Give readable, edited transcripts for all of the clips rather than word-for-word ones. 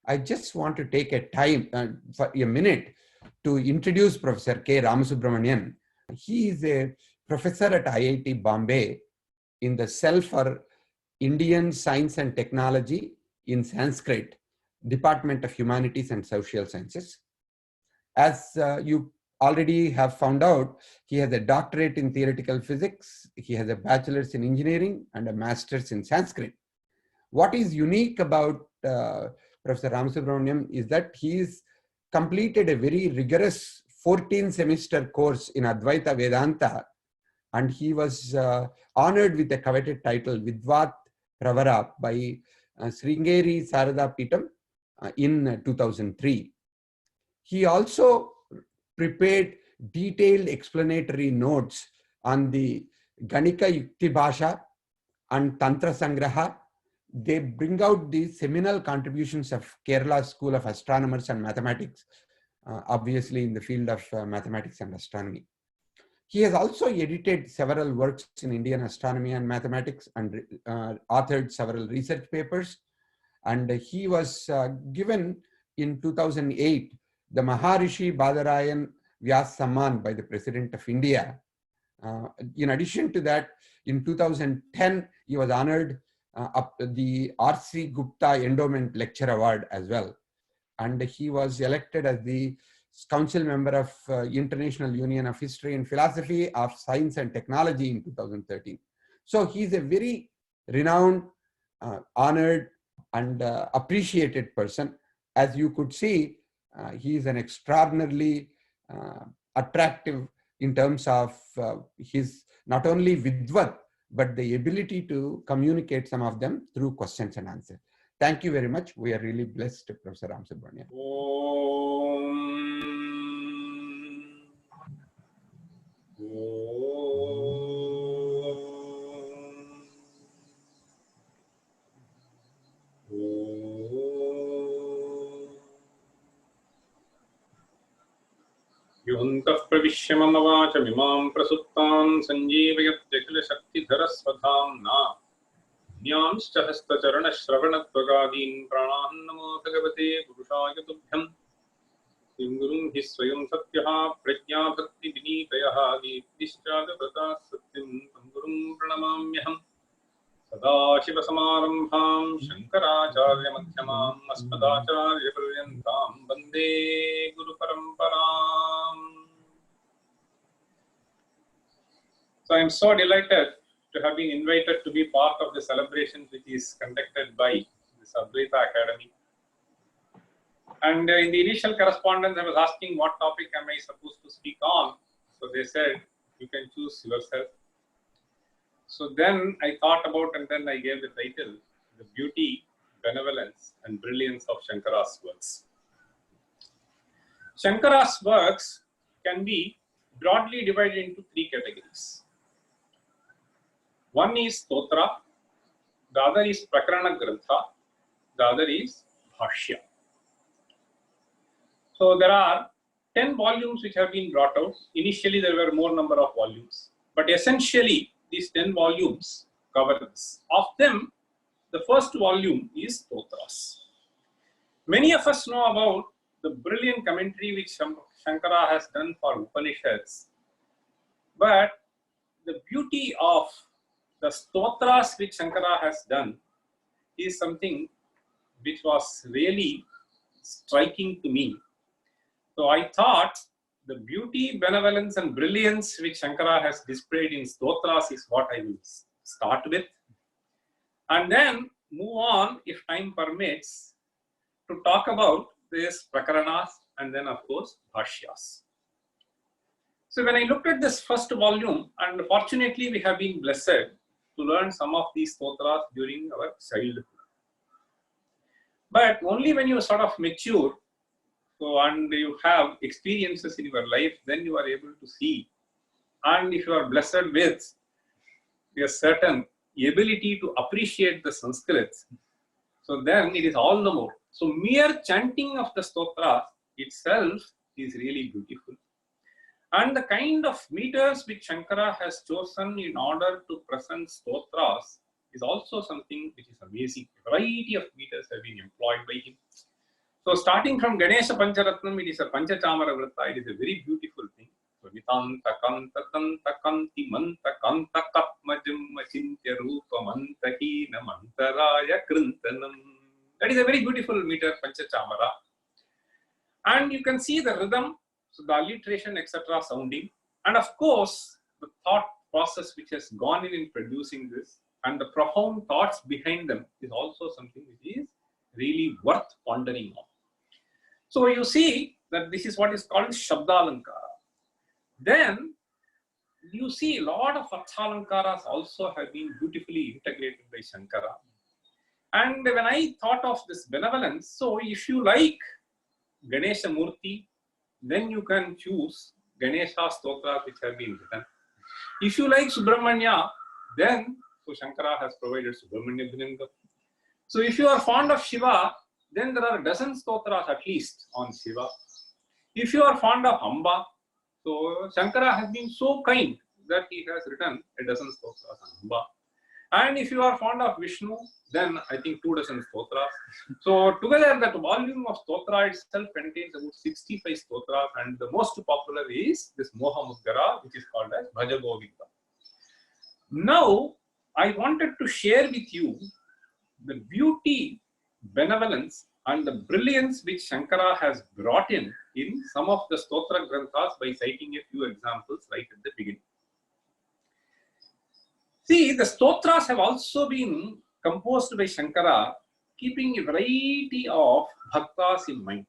I just want to take a time for a minute to introduce Professor K. Ramasubramanian. He is a professor at IIT Bombay in the cell for Indian Science and Technology in Sanskrit, Department of Humanities and Social Sciences. As you already have found out, he has a doctorate in theoretical physics, he has a bachelor's in engineering and a master's in Sanskrit. What is unique about Professor Ramasubramanian is that he's completed a very rigorous 14-semester course in Advaita Vedanta, and he was honored with the coveted title Vidvat Pravara by Sringeri Sarada Peetham in 2003. He also prepared detailed explanatory notes on the Ganika Yukti Bhasha and Tantra Sangraha. They bring out the seminal contributions of Kerala School of Astronomers and Mathematics, obviously in the field of mathematics and astronomy. He has also edited several works in Indian astronomy and mathematics and authored several research papers. And he was given in 2008 the Maharishi Badarayan Vyas Samman by the President of India. In addition to that, in 2010, he was honored the R.C. Gupta Endowment Lecture Award as well. And he was elected as the council member of International Union of History and Philosophy of Science and Technology in 2013. So he's a very renowned, honored, and appreciated person. As you could see, he is an extraordinarily attractive in terms of his not only vidvat, but the ability to communicate some of them through questions and answers. Thank you very much. We are really blessed, Professor Ramasubramanian. युहन्तः प्रविश्य मम वाचमिमां प्रसुप्तां सञ्जीवयत्यखिलशक्तिधरस्वधाम्ना न्यांश्च हस्तचरणश्रवणत्वगादीन् प्राणान् नमो भगवते पुरुषाय तुभ्यम् किं गुरुं हि स्वयं सत्यः प्रज्ञाभक्तिविनीतयः दीप्तिश्चागतः सत्यं तं गुरुं प्रणमाम्यहम् सदाशिवसमारम्भां शङ्कराचार्यमध्यमाम् अस्मदाचार्यपर्यन्तां वन्दे गुरुपरम्पराम्. So I am so delighted to have been invited to be part of the celebration which is conducted by this Advaita Academy. And in the initial correspondence, I was asking what topic am I supposed to speak on. So they said, you can choose yourself. So then I thought about, and then I gave the title, The Beauty, Benevolence and Brilliance of Shankara's Works. Shankara's works can be broadly divided into three categories. One is Stotra, the other is Prakarana Grantha, the other is Bhashya. So there are 10 volumes which have been brought out. Initially there were more number of volumes, but essentially these 10 volumes cover this. Of them, the first volume is Stotras. Many of us know about the brilliant commentary which Shankara has done for Upanishads, but the beauty of the Stotras which Shankara has done is something which was really striking to me. So I thought the beauty, benevolence and brilliance which Shankara has displayed in Stotras is what I will start with, and then move on, if time permits, to talk about this Prakaranas and then of course Bhashyas. So when I looked at this first volume, and fortunately we have been blessed to learn some of these Stotras during our childhood. But only when you sort of mature, so, and you have experiences in your life, then you are able to see. And if you are blessed with a certain ability to appreciate the Sanskrit, so then it is all the more. So mere chanting of the Stotras itself is really beautiful. And the kind of meters which Shankara has chosen in order to present Stotras is also something which is amazing. A variety of meters have been employed by him. So starting from Ganesha Pancharatnam, it is a Panchachamara Vrata. It is a very beautiful thing. So Nitanta Kanta Kanta Kanti Manta Kanta Katmajam Achintya Rupa Manta Hina Mantaraya Krintanam. That is a very beautiful meter, Panchachamara. And you can see the rhythm, so the alliteration, etc. sounding. And of course, the thought process which has gone in producing this and the profound thoughts behind them is also something which is really worth pondering on. So you see that this is what is called Shabdalankara. Then you see a lot of Arthalankaras also have been beautifully integrated by Shankara. And when I thought of this benevolence, so if you like Ganesha Murti, then you can choose Ganesha Stotras which have been written. If you like Subramanya, then so Shankara has provided Subramanya Bhinanga. So if you are fond of Shiva, then there are a dozen stotras at least on Shiva. If you are fond of Amba, so Shankara has been so kind that he has written a dozen stotras on Amba. And if you are fond of Vishnu, then I think 2 dozen stotras. So together that volume of stotra itself contains about 65 stotras, and the most popular is this Moha Mudgara, which is called as Bhaja Govinda. Now, I wanted to share with you the beauty, benevolence and the brilliance which Shankara has brought in some of the Stotra Granthas by citing a few examples right at the beginning. See, the Stotras have also been composed by Shankara keeping a variety of bhaktas in mind.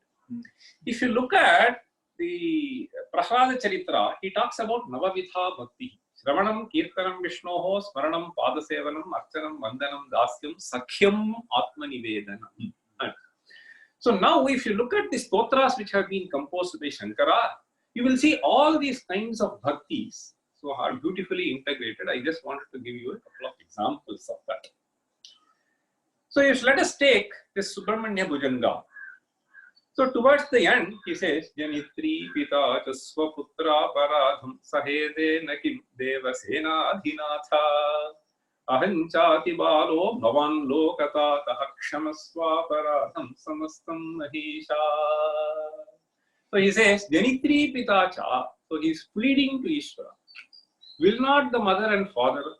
If you look at the Prahlada Charitra, he talks about Navavidha Bhakti. Shravanam, Kirtanam, Vishnoho, Smaranam, Padasevanam, Archanam, Vandanam, Dasyam, Sakhyam, Atmanivedanam. So now if you look at the stotras which have been composed by Shankara, you will see all these kinds of bhaktis so are beautifully integrated. I just wanted to give you a couple of examples of that. So if let us take this Subramanya Bhujanga. So towards the end, he says, Janitri Pita Chasvaputra Paradham Sahede Nakim Devasena Adhinatha Ahanchati Balo Bhavan Lokata Tahakshamasva Paradham Samastam Mahisha. So he says, Janitri Pita Cha. So he is pleading to Ishvara. Will not the mother and father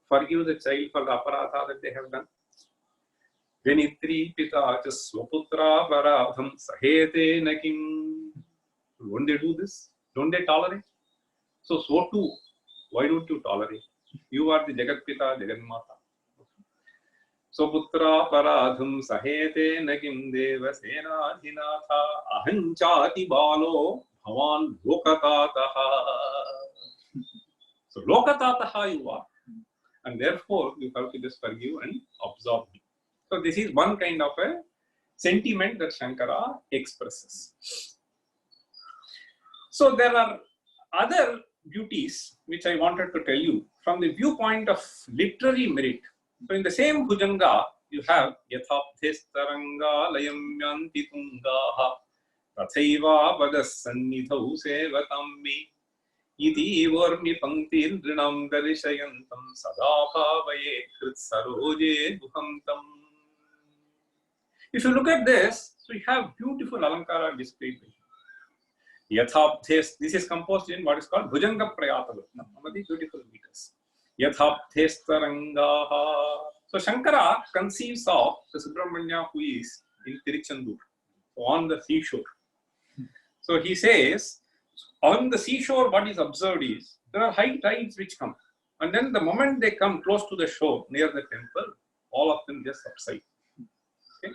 forgive the child for the aparatha that they have done? Janitri Pita Chasvaputra Paradham Sahete Nakim. Don't they do this? Don't they tolerate? So too, why don't you tolerate? You are the Jagat Pita, Jaganmata. Swaputra Paradham Sahete Nakim Devasena Adhinatha Ahanchati Balo Bhavan Lokatataha. So Lokatataha you are. And therefore you have to just forgive and absorb me. So this is one kind of a sentiment that Shankara expresses. So there are other beauties which I wanted to tell you from the viewpoint of literary merit. So in the same Bhujanga, you have Yathapthestaranga Layam Yanti Tungaha Tathaiva Vadas Sannithau Sevatammi Iti Varmi Panktir Drinam Darishayantam Sadapavaye Krit Saroje Buhamtam. If you look at this, so you have beautiful Alankara displayed. Yathapthes, this is composed in what is called Bhujanga Prayatavatnam, one of the beautiful meters. Yathapthestarangaha. So Shankara conceives of the Subramanya who is in Tirichandur, on the seashore. So he says, on the seashore, what is observed is there are high tides which come, and then the moment they come close to the shore near the temple, all of them just subside. Okay?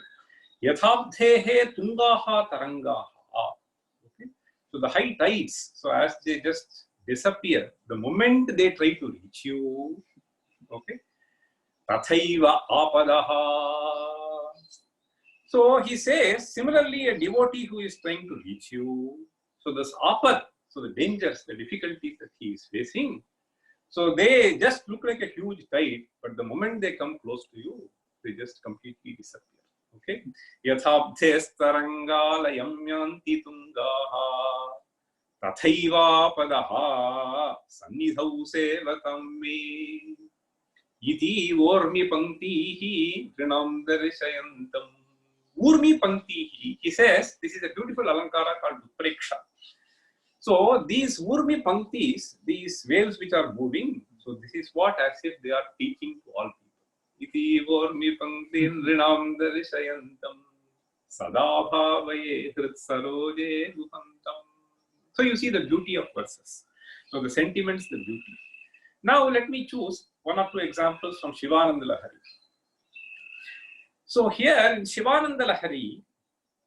Yathabdhehe tungaha tarangaha. Okay? So the high tides, so as they just disappear, the moment they try to reach you, okay, tathaiva apadaha. So he says, similarly, a devotee who is trying to reach you, so this apad, so the dangers, the difficulties that he is facing, so they just look like a huge tide, but the moment they come close to you, they just completely disappear. Okay? Yathabdhestaranga layam yanti tungaha tathaiva padaha sannidhau sevatammi iti vormi panktihi drinam darishayantam. Urmi Pankti, he says, this is a beautiful alankara called Upreksha. So these Urmi Panktis, these waves which are moving, so this is what as if they are teaching to all people. Iti Urmi Panktin Rinam Darishayantam Sada Bhavaye Hrit Saroje Dupantam. So you see the beauty of verses. So the sentiments, the beauty. Now let me choose one or two examples from Shivananda Lahari. So here in Shivananda Lahari,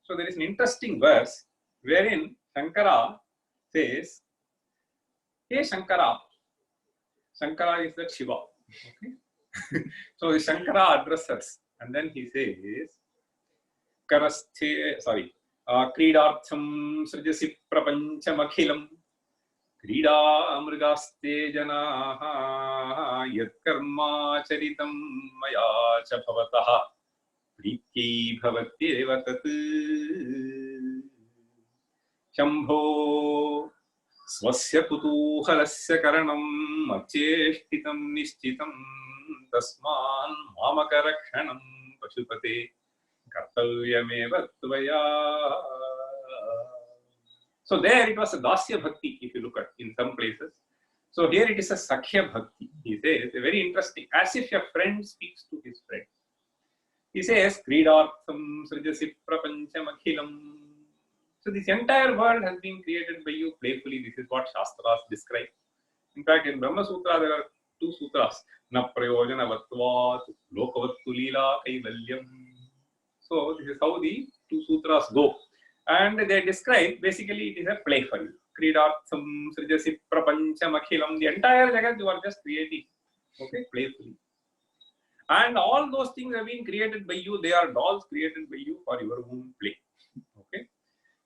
so there is an interesting verse wherein Shankara says, hey Shankara, Shankara is that Shiva. Okay? So Shankara addresses and then he says, Kridartham Srijasi Prapancham Akhilam Krida Amrigaste Janaha Yat Karma Charitam Maya Cha Bhavataha Priti Bhavatyeva Tat Shambho Swasya Kutuhalasya Karanam Acheshtitam Nishchitam Tasman Mamakarakhanam Pashupate Kartavyameva Tvaya. So there it was a Dasya Bhakti, if you look at in some places. So here it is a Sakhya Bhakti. He says, very interesting, as if your friend speaks to his friend. He says, Kridartham Srijasi Prapancham Akhilam. So this entire world has been created by you playfully. This is what Shastras describe. In fact, in Brahma Sutra, there are two sutras. Na prayojana vatvat, lokavattu lila kaivalyam. So this is how the two sutras go. And they describe, basically it is a play for you. Kridartham Srijasi Prapancham Akhilam. The entire jagat you are just creating. Okay, playfully. And all those things have been created by you. They are dolls created by you for your own play. Okay.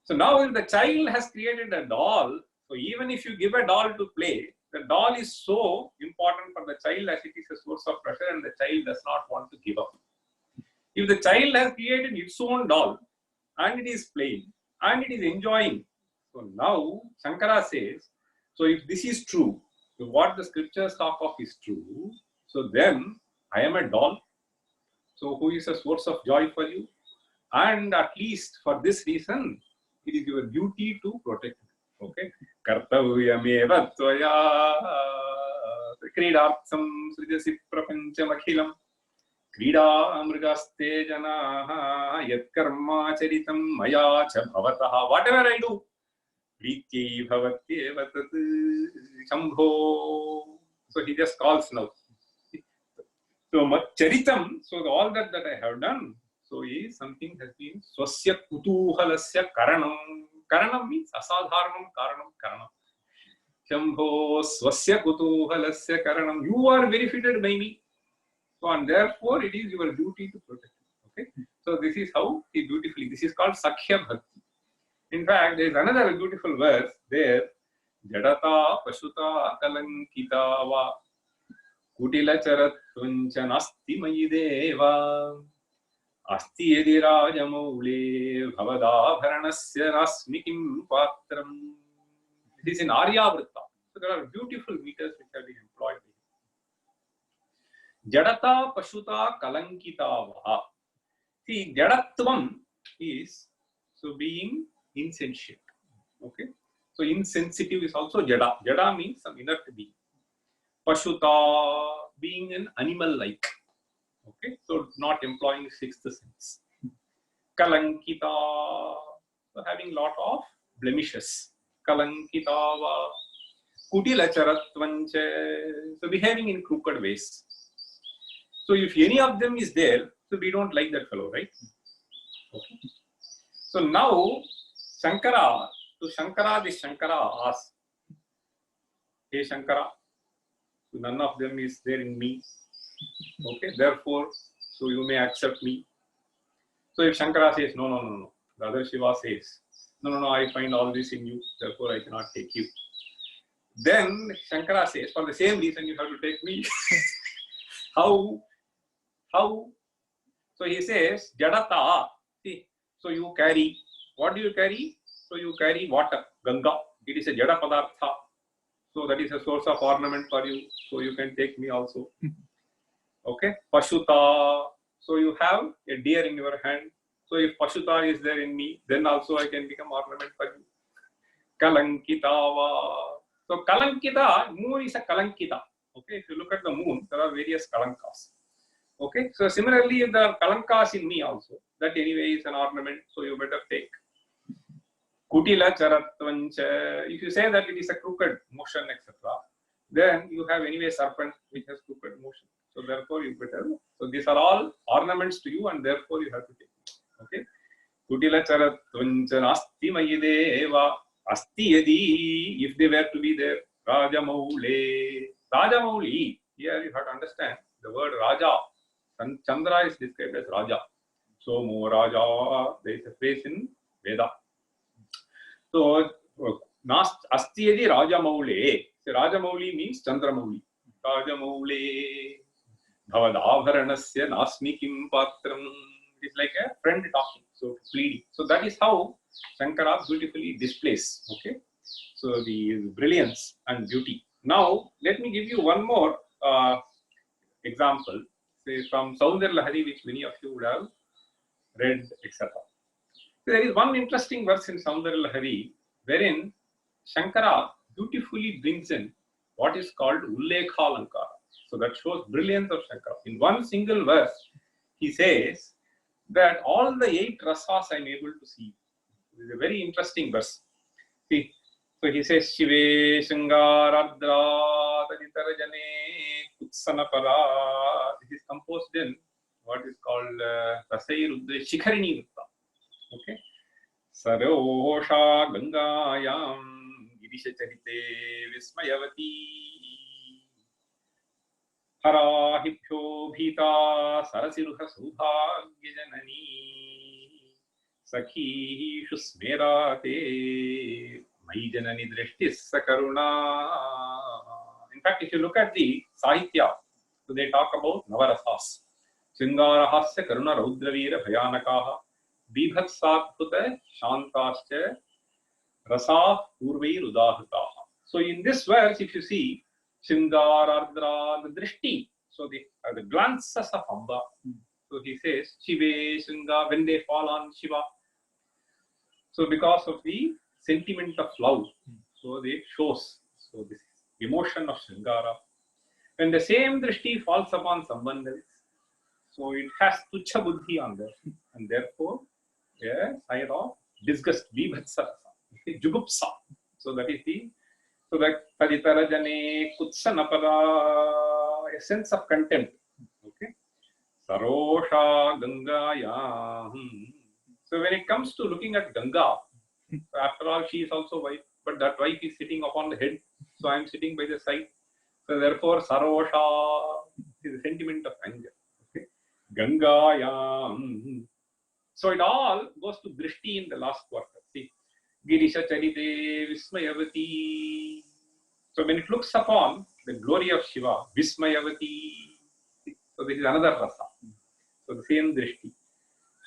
So now if the child has created a doll, so even if you give a doll to play, the doll is so important for the child as it is a source of pleasure and the child does not want to give up. If the child has created its own doll and it is playing and it is enjoying, so now Shankara says, so if this is true, so what the scriptures talk of is true, so then I am a doll, so who is a source of joy for you? And at least for this reason, it is your duty to protect it. Okay? Kartavyameva tvaya kridartham srijasi prapancham akhilam krida amrigaste janaha yat karma charitam maya cha bhavataha. Whatever I do, priti bhavatyeva tat shambho. So he just calls now. So charitam, so all that I have done, so is something has been swasya kutuhalasya karanam. Karanam means asadharanam karanam karanam. Shambho swasya kutuhalasya karanam. You are verified by me. So and therefore it is your duty to protect it. Okay. So this is how he beautifully, this is called Sakhya Bhakti. In fact, there is another beautiful verse there. Jadata Pashuta Kalankita va Kutila Charatvancha Nasti Mayideva Asti Yedirajamule Bhavada Bharanasya Rasmikim Patram. This is in Aryavrta. So there are beautiful meters which have been employed. Jadata Pashuta Kalankita va. See, Jadatvam is so being insentient. Okay. So insensitive is also Jada. Jada means some inert being. Pashuta being an animal-like. Okay, so not employing sixth sense. Kalankita, so having lot of blemishes. Kalankita, Kutila Charatvanche, so behaving in crooked ways. So if any of them is there, so we don't like that fellow, right? Okay. So now Shankara, to Shankara, this Shankara asks, hey Shankara, so none of them is there in me. Okay, therefore, so you may accept me. So if Shankara says, no, the other Shiva says, no, I find all this in you, therefore I cannot take you. Then Shankara says, for the same reason you have to take me. How? So he says, Jadata, see, so you carry, what do you carry? So you carry water, Ganga. It is a Jada Padartha. So that is a source of ornament for you. So you can take me also. Okay. Pashuta. So you have a deer in your hand. So if Pashuta is there in me, then also I can become ornament for you. Kalankitava. So Kalankita, moon is a Kalankita. Okay, if you look at the moon, there are various Kalankas. Okay, so similarly, if there are Kalankas in me also, that anyway is an ornament, so you better take. Kutila Charatvancha. If you say that it is a crooked motion, etc., then you have anyway serpent which has crooked motion. So therefore you better. So these are all ornaments to you, and therefore you have to take it. Okay. Kutila Charatvancha Nasti Mayideva Asti Yadi. If they were to be there, Rajamaule. Rajamauli. Here you have to understand the word Raja. And Chandra is described as Raja. So Mo Raja. There is a phrase in Veda. So, Asti Yadi Rajamaule. So, Rajamauli means Chandramauli. Rajamaule. Bhavadavaranasya Nasmi Kim Patram. It is like a friend talking, so pleading. So, that is how Shankara beautifully displays. Okay. So, the brilliance and beauty. Now, let me give you one more example, say from Saundar Lahari, which many of you would have read, etc. There is one interesting verse in Saundar Lahari wherein Shankara beautifully brings in what is called Ullekha Alankara. So that shows brilliance of Shankara. In one single verse, he says that all the 8 rasas I am able to see. It is a very interesting verse. See, so he says, Shive Shangaradra Taditarajane Kutsanapara. This is composed in what is called Rasai Rudra Shikharini Rutta. Okay. Sarosha Gangayam Girisha Charite Vismayavati Harahibhyo Bhita Sarasiruha Subhagya Janani Sakhi Shusmerate Mai Janani Drishtis Sakaruna. In fact, if you look at the Sahitya, so they talk about Navarasas. Singarahasya Karuna Raudravira Bhayanakaha Bibhatsathputa Shantascha Rasa Purvai Rudahataha. So in this verse, if you see Shingaradra, the Drishti, so the glances of Amba. So he says Shive Shinga, when they fall on Shiva. So because of the sentiment of love, so it shows. So this emotion of Shingara. When the same Drishti falls upon someone else, so it has Tucha Buddhi on there, and therefore a side of disgust, Vibhatsa, Jugupsa. So that is the, so that Paditarajane Kutsanapada, a sense of contempt. Okay. Sarosha Gangaya. So when it comes to looking at Ganga, after all, she is also wife, but that wife is sitting upon the head, so I am sitting by the side. So therefore, Sarosha is a sentiment of anger. Okay. Gangayam. So it all goes to Drishti in the last quarter. See, Girisha Charite Vismayavati. So when it looks upon the glory of Shiva, Vismayavati. So this is another rasa. So the same Drishti.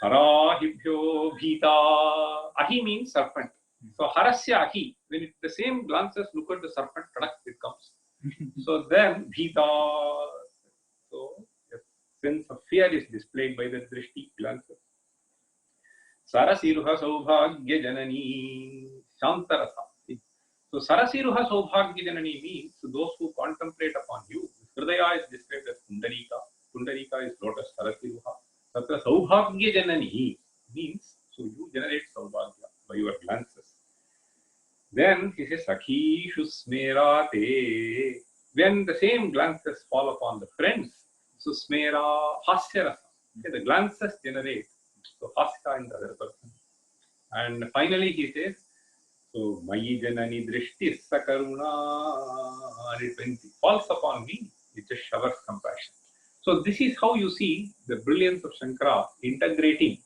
Harahibhyo Bhita. Ahi means serpent. So Harasya Ahi. When the same glances look at the serpent, it comes. So then Bhita. So a sense of fear is displayed by the Drishti glances. Sarasiruha Saubhagya Janani Shantarasa. So Sarasiruha Saubhagya Janani means those who contemplate upon you. Hridaya is described as Pundarika. Pundarika is lotus Sarasiruha. Tatra Saubhagya Janani means so you generate Saubhagya by your glances. Then he says Sakhi Shusmerate. When the same glances fall upon the friends, Susmera Hasyarasa. Okay, the glances generate. So Hasya in the other person. And finally he says, so Mayi Janani Drishti Sakaruna, and when it falls upon me, it just showers compassion. So this is how you see the brilliance of Shankara integrating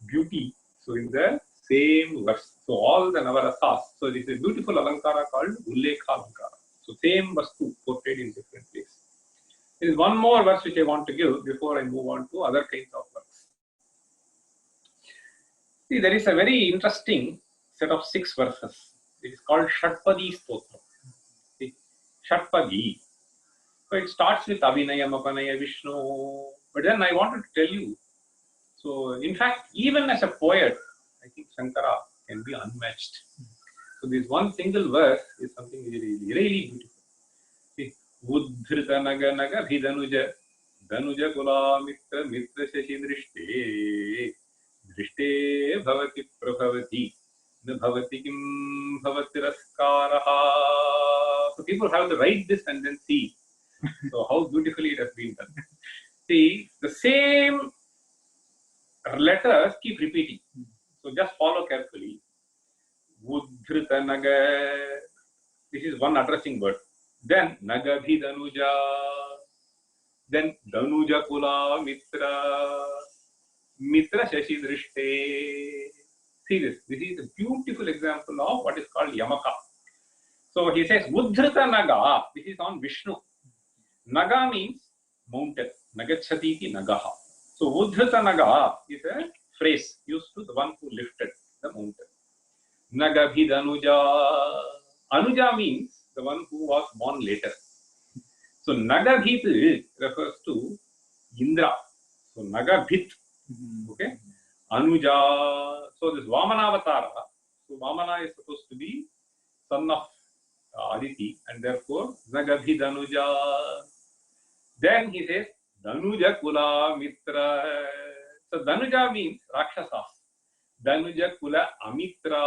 beauty. So in the same verse. So all the Navarasas. So this is a beautiful Alankara called Ullekha Alankara. So same Vastu portrayed in different ways. There is one more verse which I want to give before I move on to other kinds of works. See, there is a very interesting set of 6 verses. It is called Shatpadi Stotra. See, Shatpadi. So it starts with Abhinayam Apanaya Vishnu. But then I wanted to tell you, So in fact, even as a poet, I think Shankara can be unmatched. So this one single verse is something really, really beautiful. See, Uddhrita naga naga bhidanuja dhanuja kula mitra mitra shashi drishte drishte bhavati prabhavati na bhavati kim bhavati raskaraha. So people have to write this and then see. So how beautifully it has been done. See, the same letters keep repeating. So just follow carefully. Uddhrita naga. This is one addressing word. Then naga bhidanuja. Then dhanuja kula mitra. Mitra shashi drishte. See this. This is a beautiful example of what is called yamaka. So he says Uddhrita naga. This is on Vishnu. Naga means mountain. Nagachati iti nagaha. So Uddhrita naga is a phrase used to the one who lifted the mountain. Naga bhidanuja. Anuja means the one who was born later. So Nagabhit refers to Indra. So Nagabhit. Okay. Anuja. So this Vamanavatara. So Vamana is supposed to be son of Aditi, and therefore Nagabhit Anuja. Then he says Dhanuja Kula Mitra. So Dhanuja means Rakshasas. Dhanuja Kula Amitra.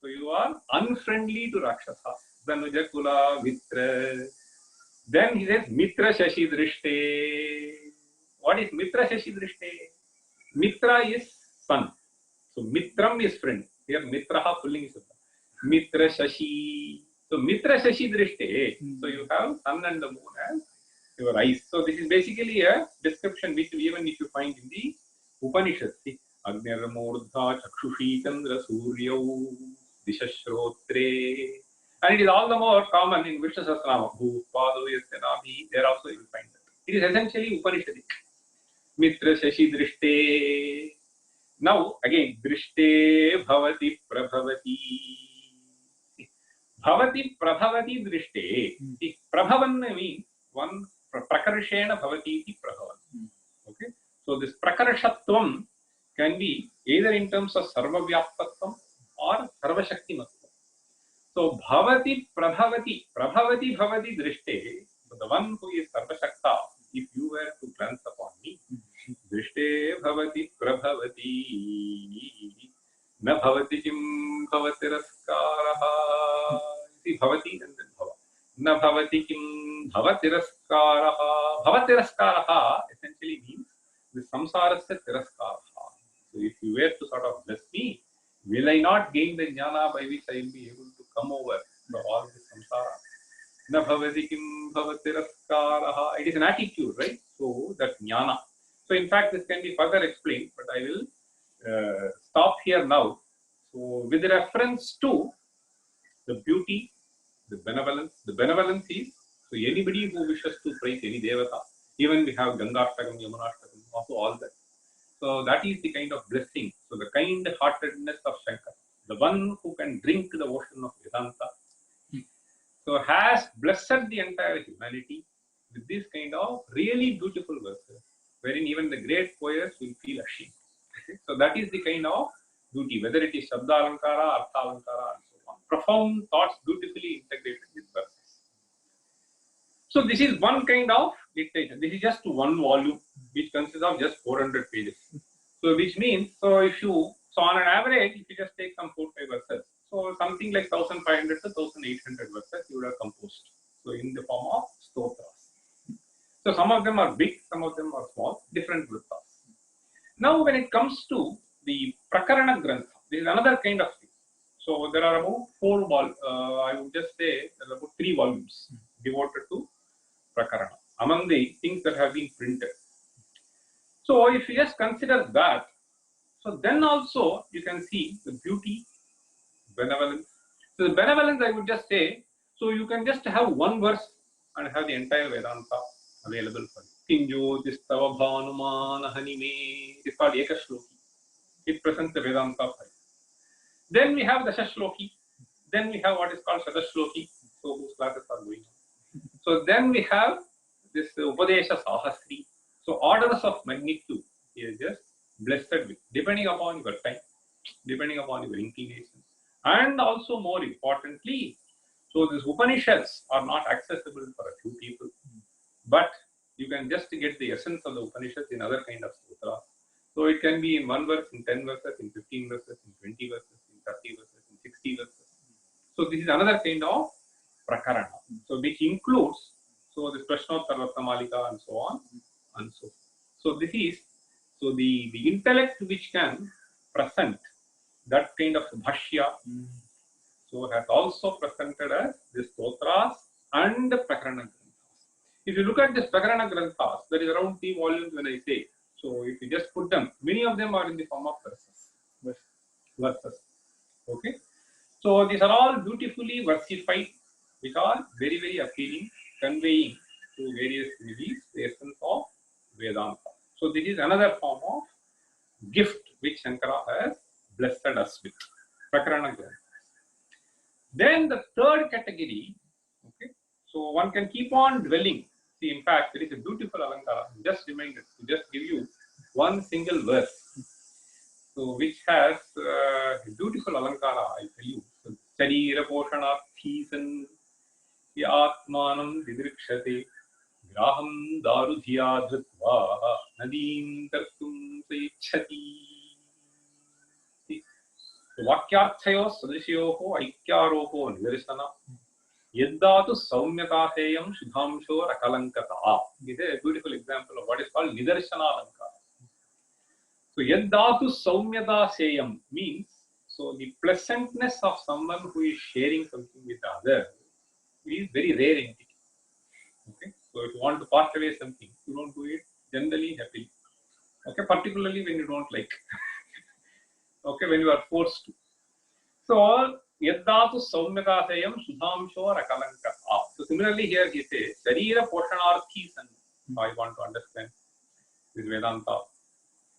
So you are unfriendly to Rakshasas. Dhanuja Kula Mitra. Then he says Mitra Shashi Drishte. What is Mitra Shashi Drishte? Mitra is son. So Mitram is friend. Here Mitraha pulling is Mitra Shashi. So Mitra Shashi Drishte. So you have sun and the moon as your eyes. So this is basically a description which even if you find in the Upanishads. See, Agniramurdha Chakshushi Chandra Suryau Dishashrotre. And it is all the more common in Vishnu Sahasranama. Bhupado Yasanabhi. There also you will find that. It is essentially Upanishadic. Mitra Shashi Drishte. Now again, Drishte Bhavati Prabhavati. Bhavati Prabhavati Drishte. See, Prabhavan means one Prakarshena Bhavati iti Prabhavan. Okay. So this Prakarshatvam can be either in terms of Sarvavyaptatvam or Sarvashaktimatvam. So Bhavati Prabhavati, Prabhavati Bhavati Drishte, so the one who is Sarvashakta, if you were to glance upon me, Drishte Bhavati Prabhavati, Na Bhavati Kim Bhavati Raskaraha. See Bhavati and then Bhava. Na Bhavati Kim Bhavati Raskaraha. Bhavati Raskaraha essentially means the samsarasya tiraskaraha. So if you were to sort of bless me, will I not gain the jnana by which I will be able to come over all this samsara? Na bhavati kim bhavati raskaraha. It is an attitude, right? So that jnana. So in fact, this can be further explained, but I will stop here now. So with reference to the beauty, the benevolence is, so anybody who wishes to praise any devata, even we have Gangashtakam, Yamunashtakam, also all that. So that is the kind of blessing. So the kind-heartedness of Shankara, the one who can drink the ocean of Vedanta, so has blessed the entire humanity with this kind of really beautiful verses, wherein even the great poets will feel ashamed. So that is the kind of beauty, whether it is Shabda Alankara, Artha Alankara, and so on. Profound thoughts beautifully integrated with verses. So this is one kind of dictation. This is just one volume, which consists of just 400 pages. So which means, so on an average, if you just take some 4-5 verses, so something like 1500 to 1800 verses you would have composed. So in the form of stotras. So some of them are big, some of them are small, different vruttas. Now when it comes to the Prakarana Grantha, this is another kind of thing. So there are about 4 volumes, I would just say there are about 3 volumes devoted to Prakarana, among the things that have been printed. So if you just consider that, so then also you can see the beauty, benevolence. So the benevolence, I would just say, so you can just have one verse and have the entire Vedanta available for you. Kinjo Tistava Bhanumana Hanime. It's called Ekashloki. It presents the Vedanta for you. Then we have Dashashloki. Then we have what is called Shadashloki. So whose classes are going on. So then we have this Upadesha Sahasri. So orders of magnitude. he is just blessed with, depending upon your time, depending upon your inclinations. And also more importantly, so these Upanishads are not accessible for a few people, but you can just get the essence of the Upanishads in other kind of sutras. So it can be in 1 verse, in 10 verses, in 15 verses, in 20 verses, in 30 verses, in 60 verses. So this is another kind of prakarana. So which includes so this Prashnottara Ratnamalika and so on and so forth. So this is so the intellect which can present that kind of bhashya, so has also presented as the stotras and the prakarana granthas. If you look at the prakarana granthas, there is around 3 volumes when I say. So if you just put them, many of them are in the form of verses. Okay. So these are all beautifully versified, which are very, very appealing, conveying to various degrees the essence of Vedanta. So this is another form of gift which Shankara has blessed us with. Prakarana Granthas. Then the third category, okay, so one can keep on dwelling. See, in fact, there is a beautiful Alankara, just reminded to just give you one single verse. So, which has beautiful Alankara, I tell you. So, Sarira Poshanarthi Yatmanam Didrikshate Graham Darudhya Dhrutva Nadim Tartum Saichati. Vakyarthayo Sadrishayoho Aikyaroko Nidarsana Yaddatu Saumyataheyam Shudhamsho Rakalankata. This is a beautiful example of what is called Nidarshana Alankara. So Yaddatu Saumyata Seyam means so the pleasantness of someone who is sharing something with the other is very rare entity. Okay, so if you want to part away something, you don't do it generally happily. Okay, particularly when you don't like. Okay, when you are forced to. So Yaddatu Saumyata Seyam Sudhamsho Rakalankata. So similarly here he says Sarira Poshanarthi San. I want to understand this Vedanta,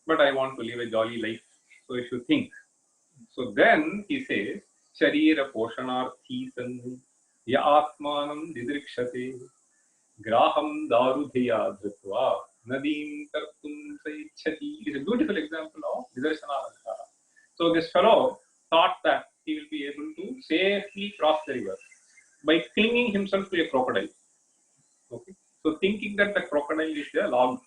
but I want to live a jolly life. So if you think, so then he says, Sharira Poshanarthi San Ya Atmanam Didrikshate Graham Darudhya Dhrutva Nadim Tartum Saichati. It is a beautiful example of Nidarsana Alankara. So this fellow thought that he will be able to safely cross the river by clinging himself to a crocodile. Okay, so thinking that the crocodile is the log.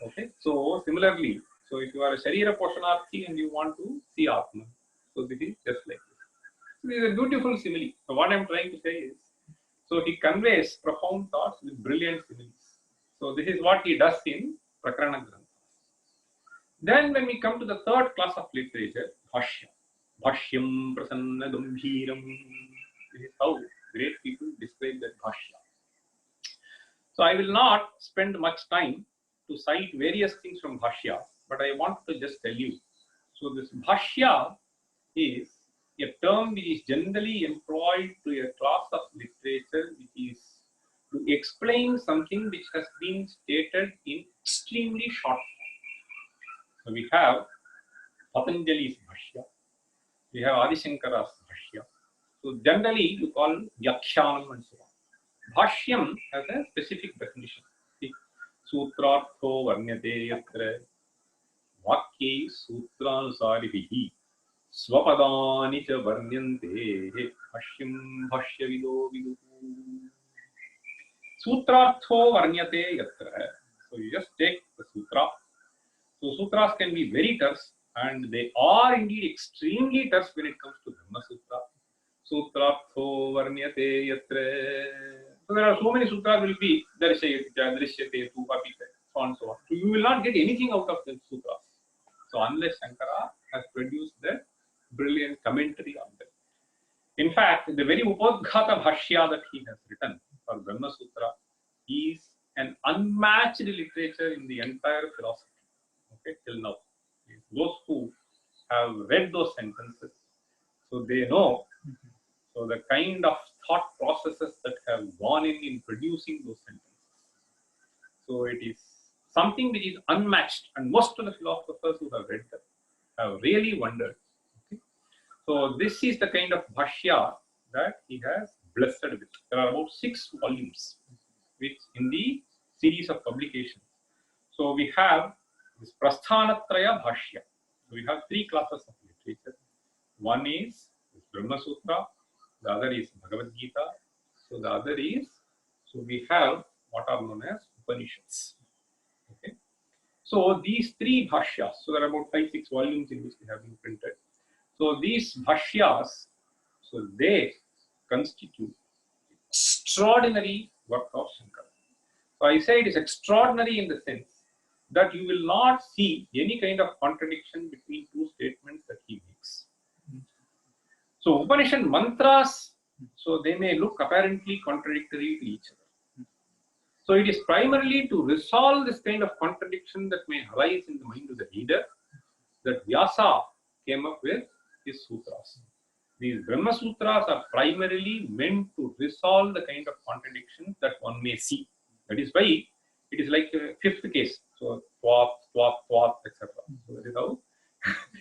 Okay, so similarly, so if you are a Sharira Poshanarthi and you want to see Atman, so this is just like this. So this is a beautiful simile. So what I am trying to say is, so he conveys profound thoughts with brilliant similes. So this is what he does in Prakarana Granthas. Then when we come to the third class of literature, Bhashya. Bhashyam Prasanna Gambhiram. This is how great people describe that Bhashya. So I will not spend much time to cite various things from Bhashya, but I want to just tell you. So this Bhashya is a term which is generally employed to a class of literature which is to explain something which has been stated in extremely short form. So we have Patanjali's Bhashya, we have Adi Shankara's Bhashya. So generally you call Vyakshyanam and so on. Bhashyam has a specific definition. Sutrartho varnyate yatra vakye sutranusarihi swapadani cha varnyante bhashyam bhashyavido vidu. Sutrartho varnyate yatra. So you just take the sutra. So sutras can be very terse, and they are indeed extremely terse when it comes to Brahma Sutra. Sutrartho varnyate yatra. So there are so many sutras will be Darshayate, Drishyate, Tupapita, so on and so on. So you will not get anything out of the sutras. So unless Shankara has produced the brilliant commentary on them. In fact, the very Upadghata Bhashya that he has written for Brahma Sutra is an unmatched literature in the entire philosophy. Okay, till now. Those who have read those sentences, so they know so the kind of thought processes that have gone in producing those sentences. So it is something which is unmatched, and most of the philosophers who have read them have really wondered. Okay? So this is the kind of bhashya that he has blessed with. There are about 6 volumes which in the series of publications. So we have this Prasthanatraya Bhashya. So we have three classes of literature. One is Brahma Sutra, the other is Bhagavad Gita, so the other is, so we have what are known as Upanishads. Okay. So these three bhashyas, so there are about 5-6 volumes in which they have been printed. So these bhashyas, so they constitute extraordinary work of Shankara. So I say it is extraordinary in the sense that you will not see any kind of contradiction between two statements that he makes. So Upanishad mantras, so they may look apparently contradictory to each other. So it is primarily to resolve this kind of contradiction that may arise in the mind of the reader that Vyasa came up with his sutras. These Brahma Sutras are primarily meant to resolve the kind of contradictions that one may see. That is why it is like a fifth case. So twat, etc. So that is how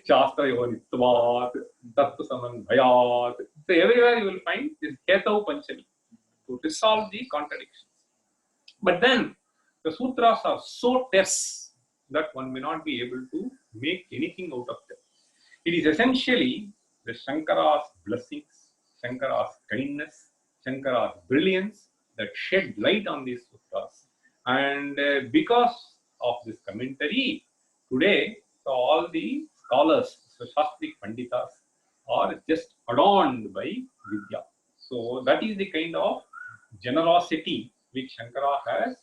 Shastra Yonitvat, Tattva Samanbhayat. So everywhere you will find this Ketau Panchami to resolve the contradictions. But then the sutras are so terse that one may not be able to make anything out of them. It is essentially the Shankara's blessings, Shankara's kindness, Shankara's brilliance that shed light on these sutras. And because of this commentary, today, so all the scholars, so Shastrik Panditas, are just adorned by Vidya. So that is the kind of generosity which Shankara has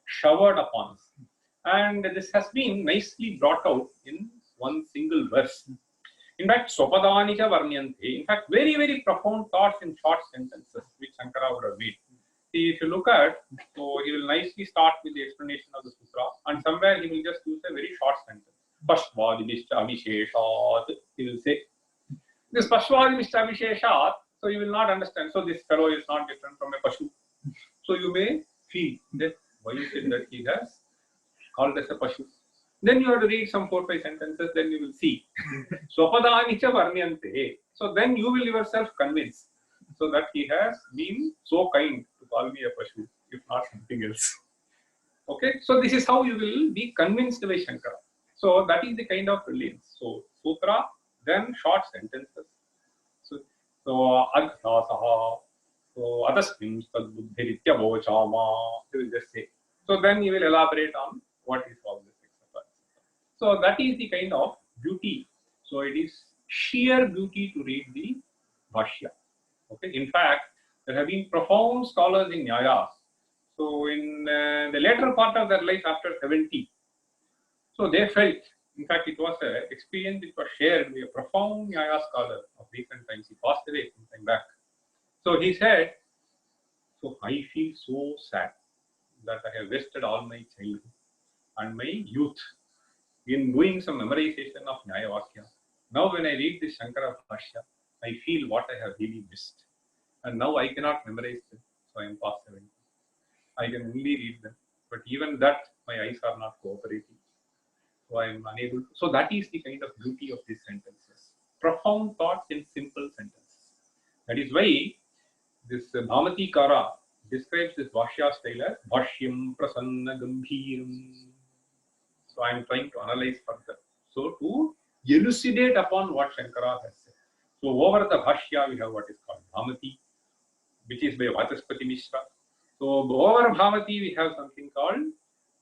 showered upon us. And this has been nicely brought out in one single verse. In fact, Swapadhanika Varnyante, in fact, very, very profound thoughts in short sentences which Shankara would have made. See, if you look at, so he will nicely start with the explanation of the sutra, and somewhere he will just use a very short sentence. Pashvadimishcha avisheshat, he will say. This Pashvadimishcha avisheshat, so you will not understand. So this fellow is not different from a Pashu. So you may feel that why is it that he has called as a Pashu? Then you have to read some 4-5 sentences, then you will see. Swapadhanicha varnyante. So then you will yourself convince. So that he has been so kind to call me a Pashu, if not something else. Okay, so this is how you will be convinced by Shankara. So that is the kind of brilliance. So sutra, then short sentences. So adhyasaha, so adasmin tadbuddhiritya vochama, he will just say. So then he will elaborate on what is all this, etc. So that is the kind of beauty. So it is sheer beauty to read the Bhashya. Okay. In fact, there have been profound scholars in Nyaya. So in the later part of their life after 70, so they felt, in fact, it was an experience which was shared by a profound Nyaya scholar of recent times. He passed away some time back. So he said, so I feel so sad that I have wasted all my childhood and my youth in doing some memorization of Nyaya Vakya. Now when I read this Shankara Bhashya, I feel what I have really missed. And now I cannot memorize them, so I am past 70. I can only read them. But even that, my eyes are not cooperating. So I am unable to. So that is the kind of beauty of these sentences. Profound thoughts in simple sentences. That is why this Bhamati Kara describes this Bhashya style as Bhashyam Prasanna Gambhiram. So I am trying to analyze further. So to elucidate upon what Shankara has said. So over the Bhashya, we have what is called Bhamati, which is by Vachaspati Mishra. So over Bhamati, we have something called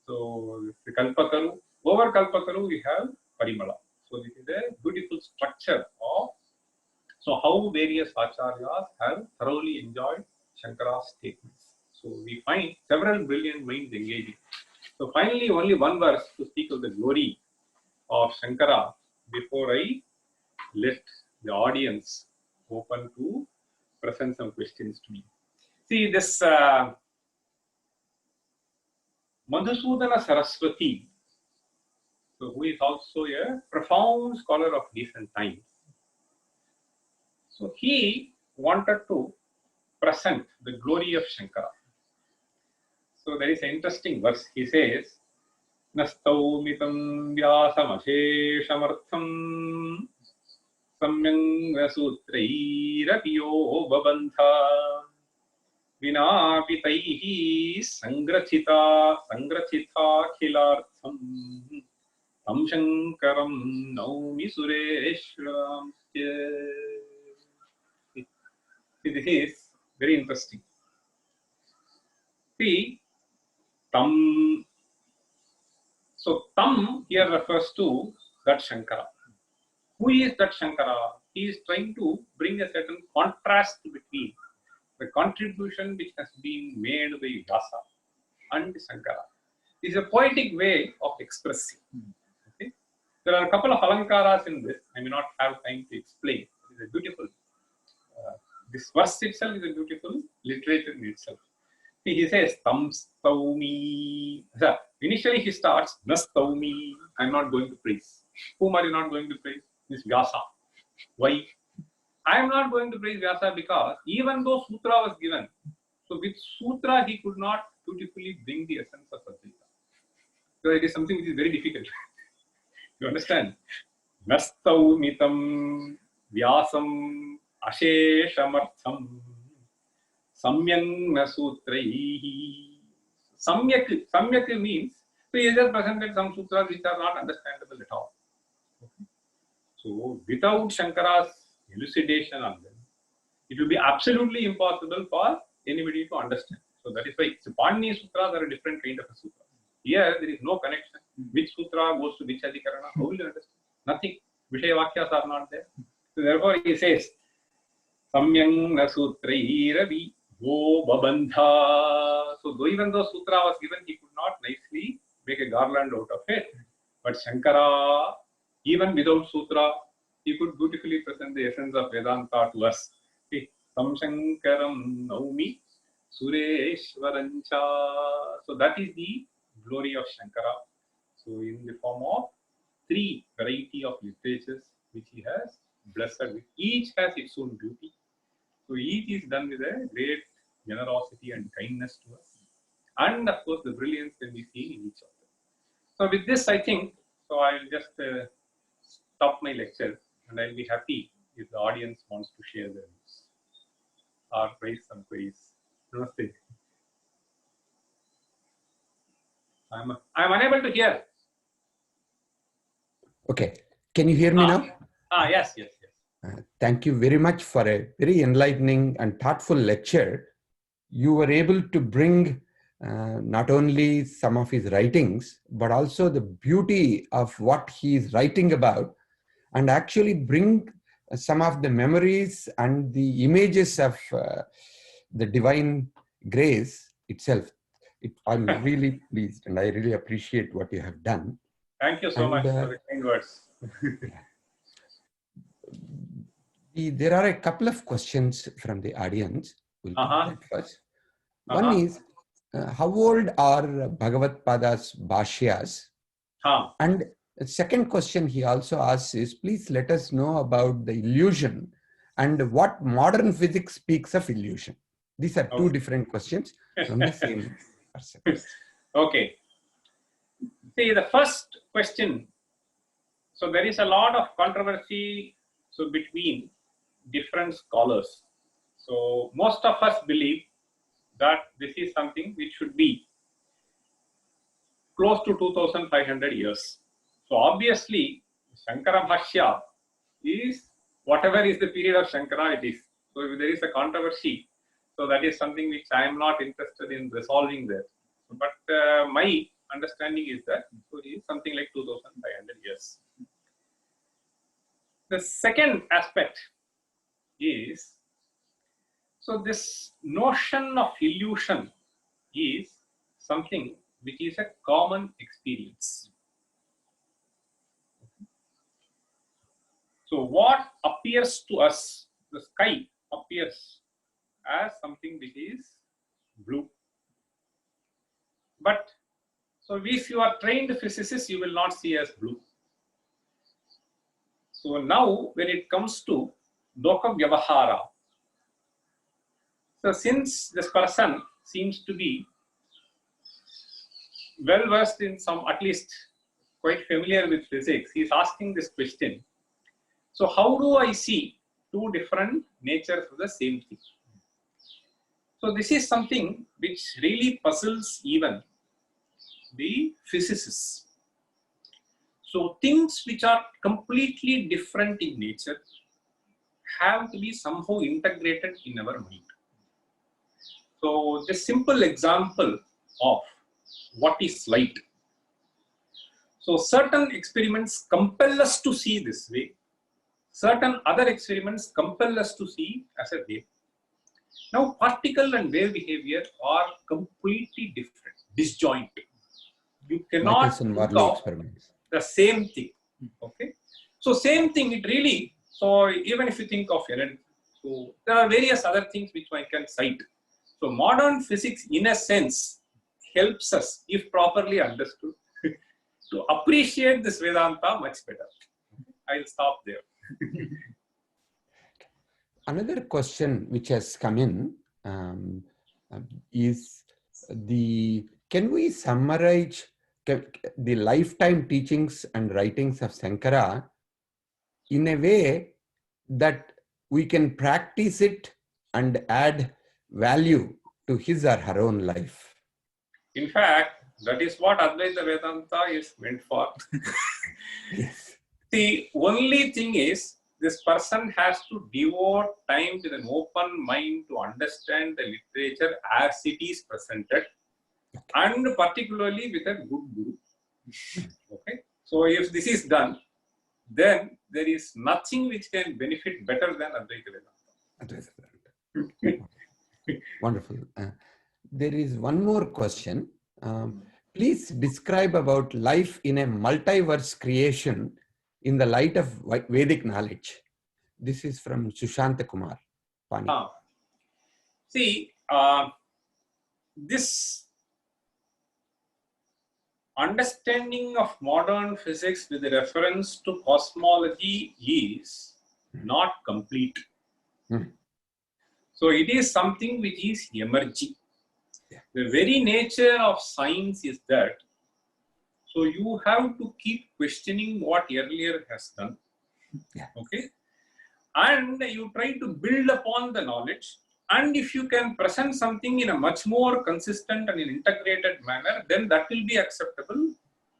the Kalpataru. Over Kalpataru, we have Parimala. So this is a beautiful structure of how various acharyas have thoroughly enjoyed Shankara's statements. So we find several brilliant minds engaging. So finally, only one verse to speak of the glory of Shankara before I let the audience open to present some questions to me. See, this Madhusudana Saraswati, so who is also a profound scholar of recent times. So he wanted to present the glory of Shankara. So there is an interesting verse. He says, Nastaumitam vyasamasheshamartham samyanga sutrairapiyo babantha vinapitaihi sangrachita khilartham Tam Shankaram Naumi Sureshwaram. This is very interesting. See, Tam. So Tam here refers to that Shankara. Who is that Shankara? He is trying to bring a certain contrast between the contribution which has been made by Vyasa and Shankara. It is a poetic way of expressing. Okay? There are a couple of alankaras in this. I may not have time to explain. It is a beautiful. This verse itself is a beautiful literature in itself. See, he says, Tam Staumi. Initially he starts, Nastaumi. I am not going to praise. Whom are you not going to praise? This Vyasa. Why? I am not going to praise Vyasa because even though Sutra was given, so with Sutra he could not beautifully bring the essence of Advaita. So it is something which is very difficult. You understand? Nastaumitam Vyasam Asheshamartham Samyang Nasutraihi. Samyak means, so he just presented some sutras which are not understandable at all. Okay. So without Shankara's elucidation on them, it will be absolutely impossible for anybody to understand. So that is why Panini sutras are a different kind of a sutra. Here there is no connection. Which sutra goes to which adhikarana? How will you understand? Nothing. Vishaya Vakyas are not there. So therefore he says, Samyang Nasutrairavi Go Babandha. So though even though sutra was given, he could not nicely make a garland out of it. But Shankara, even without sutra, he could beautifully present the essence of Vedanta to us. Tam Shankaram Naumi Sureshwarancha. So that is the glory of Shankara. So in the form of three variety of literatures which he has blessed with. Each has its own beauty. So each is done with a great generosity and kindness to us. And of course the brilliance can be seen in each of them. So with this I think, so I will just stop my lecture and I will be happy if the audience wants to share their views or raise some queries. Namaste. I'm unable to hear. Okay. Can you hear me now? Yes. Thank you very much for a very enlightening and thoughtful lecture. You were able to bring not only some of his writings, but also the beauty of what he is writing about, and actually bring some of the memories and the images of the divine grace itself. I'm really pleased and I really appreciate what you have done. Thank you so much for the kind words. There are a couple of questions from the audience. We'll take that first. One is, how old are Bhagavad Pada's Bhashyas? And the second question he also asks is, please let us know about the illusion and what modern physics speaks of illusion. These are two different questions from the same person. Okay. See, the first question. So there is a lot of controversy between different scholars. So most of us believe that this is something which should be close to 2500 years. So obviously Shankara Bhashya is whatever is the period of Shankara it is. So if there is a controversy, so that is something which I am not interested in resolving there. But my understanding is that it is something like 2500 years. The second aspect is, so this notion of illusion is something which is a common experience. So what appears to us, the sky appears as something which is blue. But so if you are trained physicist, you will not see as blue. So now when it comes to Loka Vyavahara, so since this person seems to be well versed in some, at least quite familiar with physics, he is asking this question. So how do I see two different natures of the same thing? So this is something which really puzzles even the physicists. So things which are completely different in nature have to be somehow integrated in our mind. So the simple example of what is light. So certain experiments compel us to see this way. Certain other experiments compel us to see as a wave. Now particle and wave behavior are completely different, disjoint. You cannot think Michelson-Morley of experiments. the same thing. Okay. So same thing, it really, so even if you think of energy, so there are various other things which one can cite. So modern physics in a sense helps us, if properly understood, to appreciate this Vedanta much better. I'll stop there. Another question which has come in is can we summarize the lifetime teachings and writings of Sankara in a way that we can practice it and add value to his or her own life? In fact, that is what Advaita Vedanta is meant for. Yes. The only thing is, this person has to devote time with an open mind to understand the literature as it is presented, and particularly with a good guru. Okay. So if this is done, then there is nothing which can benefit better than Advaita Vedanta. Wonderful. There is one more question. Please describe about life in a multiverse creation in the light of Vedic knowledge. This is from Sushanta Kumar Pani. See, this understanding of modern physics with reference to cosmology is not complete. So it is something which is emerging. The very nature of science is that. So you have to keep questioning what earlier has done. Okay. And you try to build upon the knowledge. And if you can present something in a much more consistent and integrated manner, then that will be acceptable,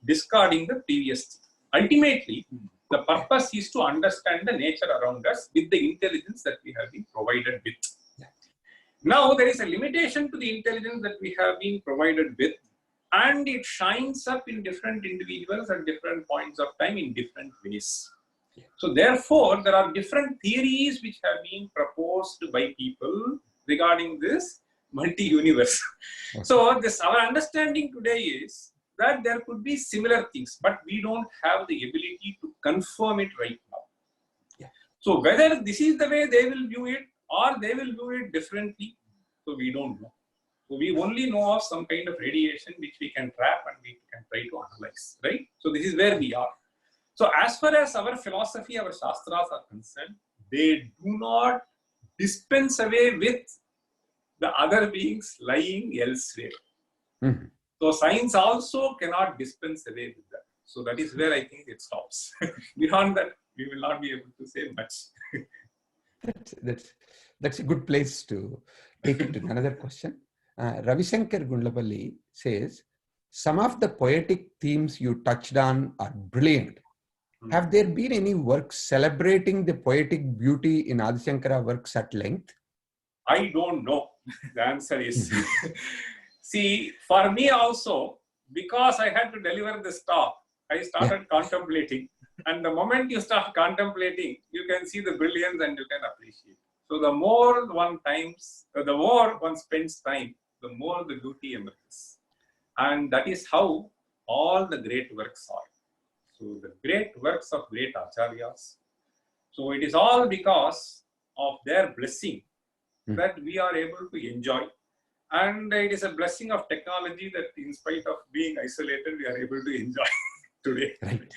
discarding the previous. Ultimately, the purpose is to understand the nature around us with the intelligence that we have been provided with. Now, there is a limitation to the intelligence that we have been provided with, and it shines up in different individuals at different points of time in different ways. So therefore, there are different theories which have been proposed by people regarding this multi-universe. So this, our understanding today is that there could be similar things, but we don't have the ability to confirm it right now. So whether this is the way they will view it or they will view it differently, so we don't know. So we only know of some kind of radiation which we can trap and we can try to analyze, right? So this is where we are. So as far as our philosophy, our shastras are concerned, they do not dispense away with the other beings lying elsewhere. So science also cannot dispense away with that. So that is where I think it stops. Beyond that, we will not be able to say much. That's a good place to take it to another question. Ravishankar Gundlapalli says, some of the poetic themes you touched on are brilliant. Have there been any works celebrating the poetic beauty in Adi Shankara works at length? I don't know. The answer is, see, for me also, because I had to deliver this talk, I started contemplating. And the moment you start contemplating, you can see the brilliance and you can appreciate. So the more one spends time, the more the beauty emerges. And that is how all the great works are. So the great works of great acharyas. So it is all because of their blessing that we are able to enjoy. And it is a blessing of technology that in spite of being isolated, we are able to enjoy today. Right.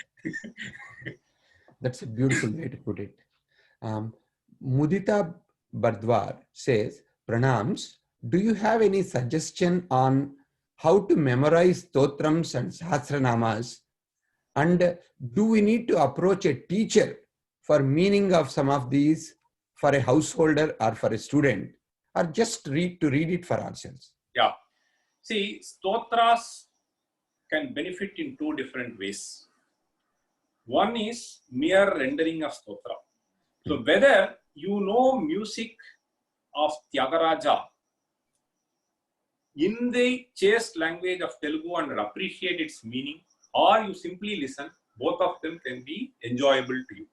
That's a beautiful way to put it. Mudita Bardwar says, Pranams, do you have any suggestion on how to memorize stotrams and sahasranamas? And do we need to approach a teacher for meaning of some of these for a householder or for a student, or just read it for ourselves? Yeah. See, stotras can benefit in two different ways. One is mere rendering of stotra. So whether you know music of Tyagaraja in the chaste language of Telugu and appreciate its meaning, or you simply listen, both of them can be enjoyable to you.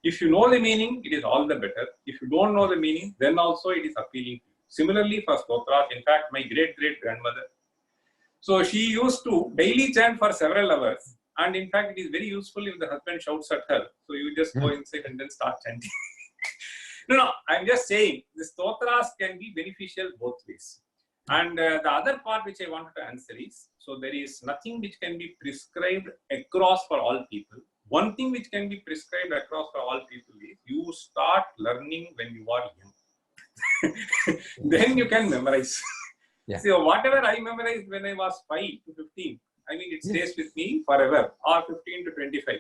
If you know the meaning, it is all the better. If you don't know the meaning, then also it is appealing to you. Similarly for stotras, in fact, my great-great-grandmother, so she used to daily chant for several hours. And in fact, it is very useful if the husband shouts at her. So you just go inside and then start chanting. No, I'm just saying the stotras can be beneficial both ways. And the other part which I wanted to answer is, so there is nothing which can be prescribed across for all people. One thing which can be prescribed across for all people is you start learning when you are young. Then you can memorize. Yeah. So whatever I memorized when I was 5 to 15, I mean, it stays with me forever, or 15 to 25.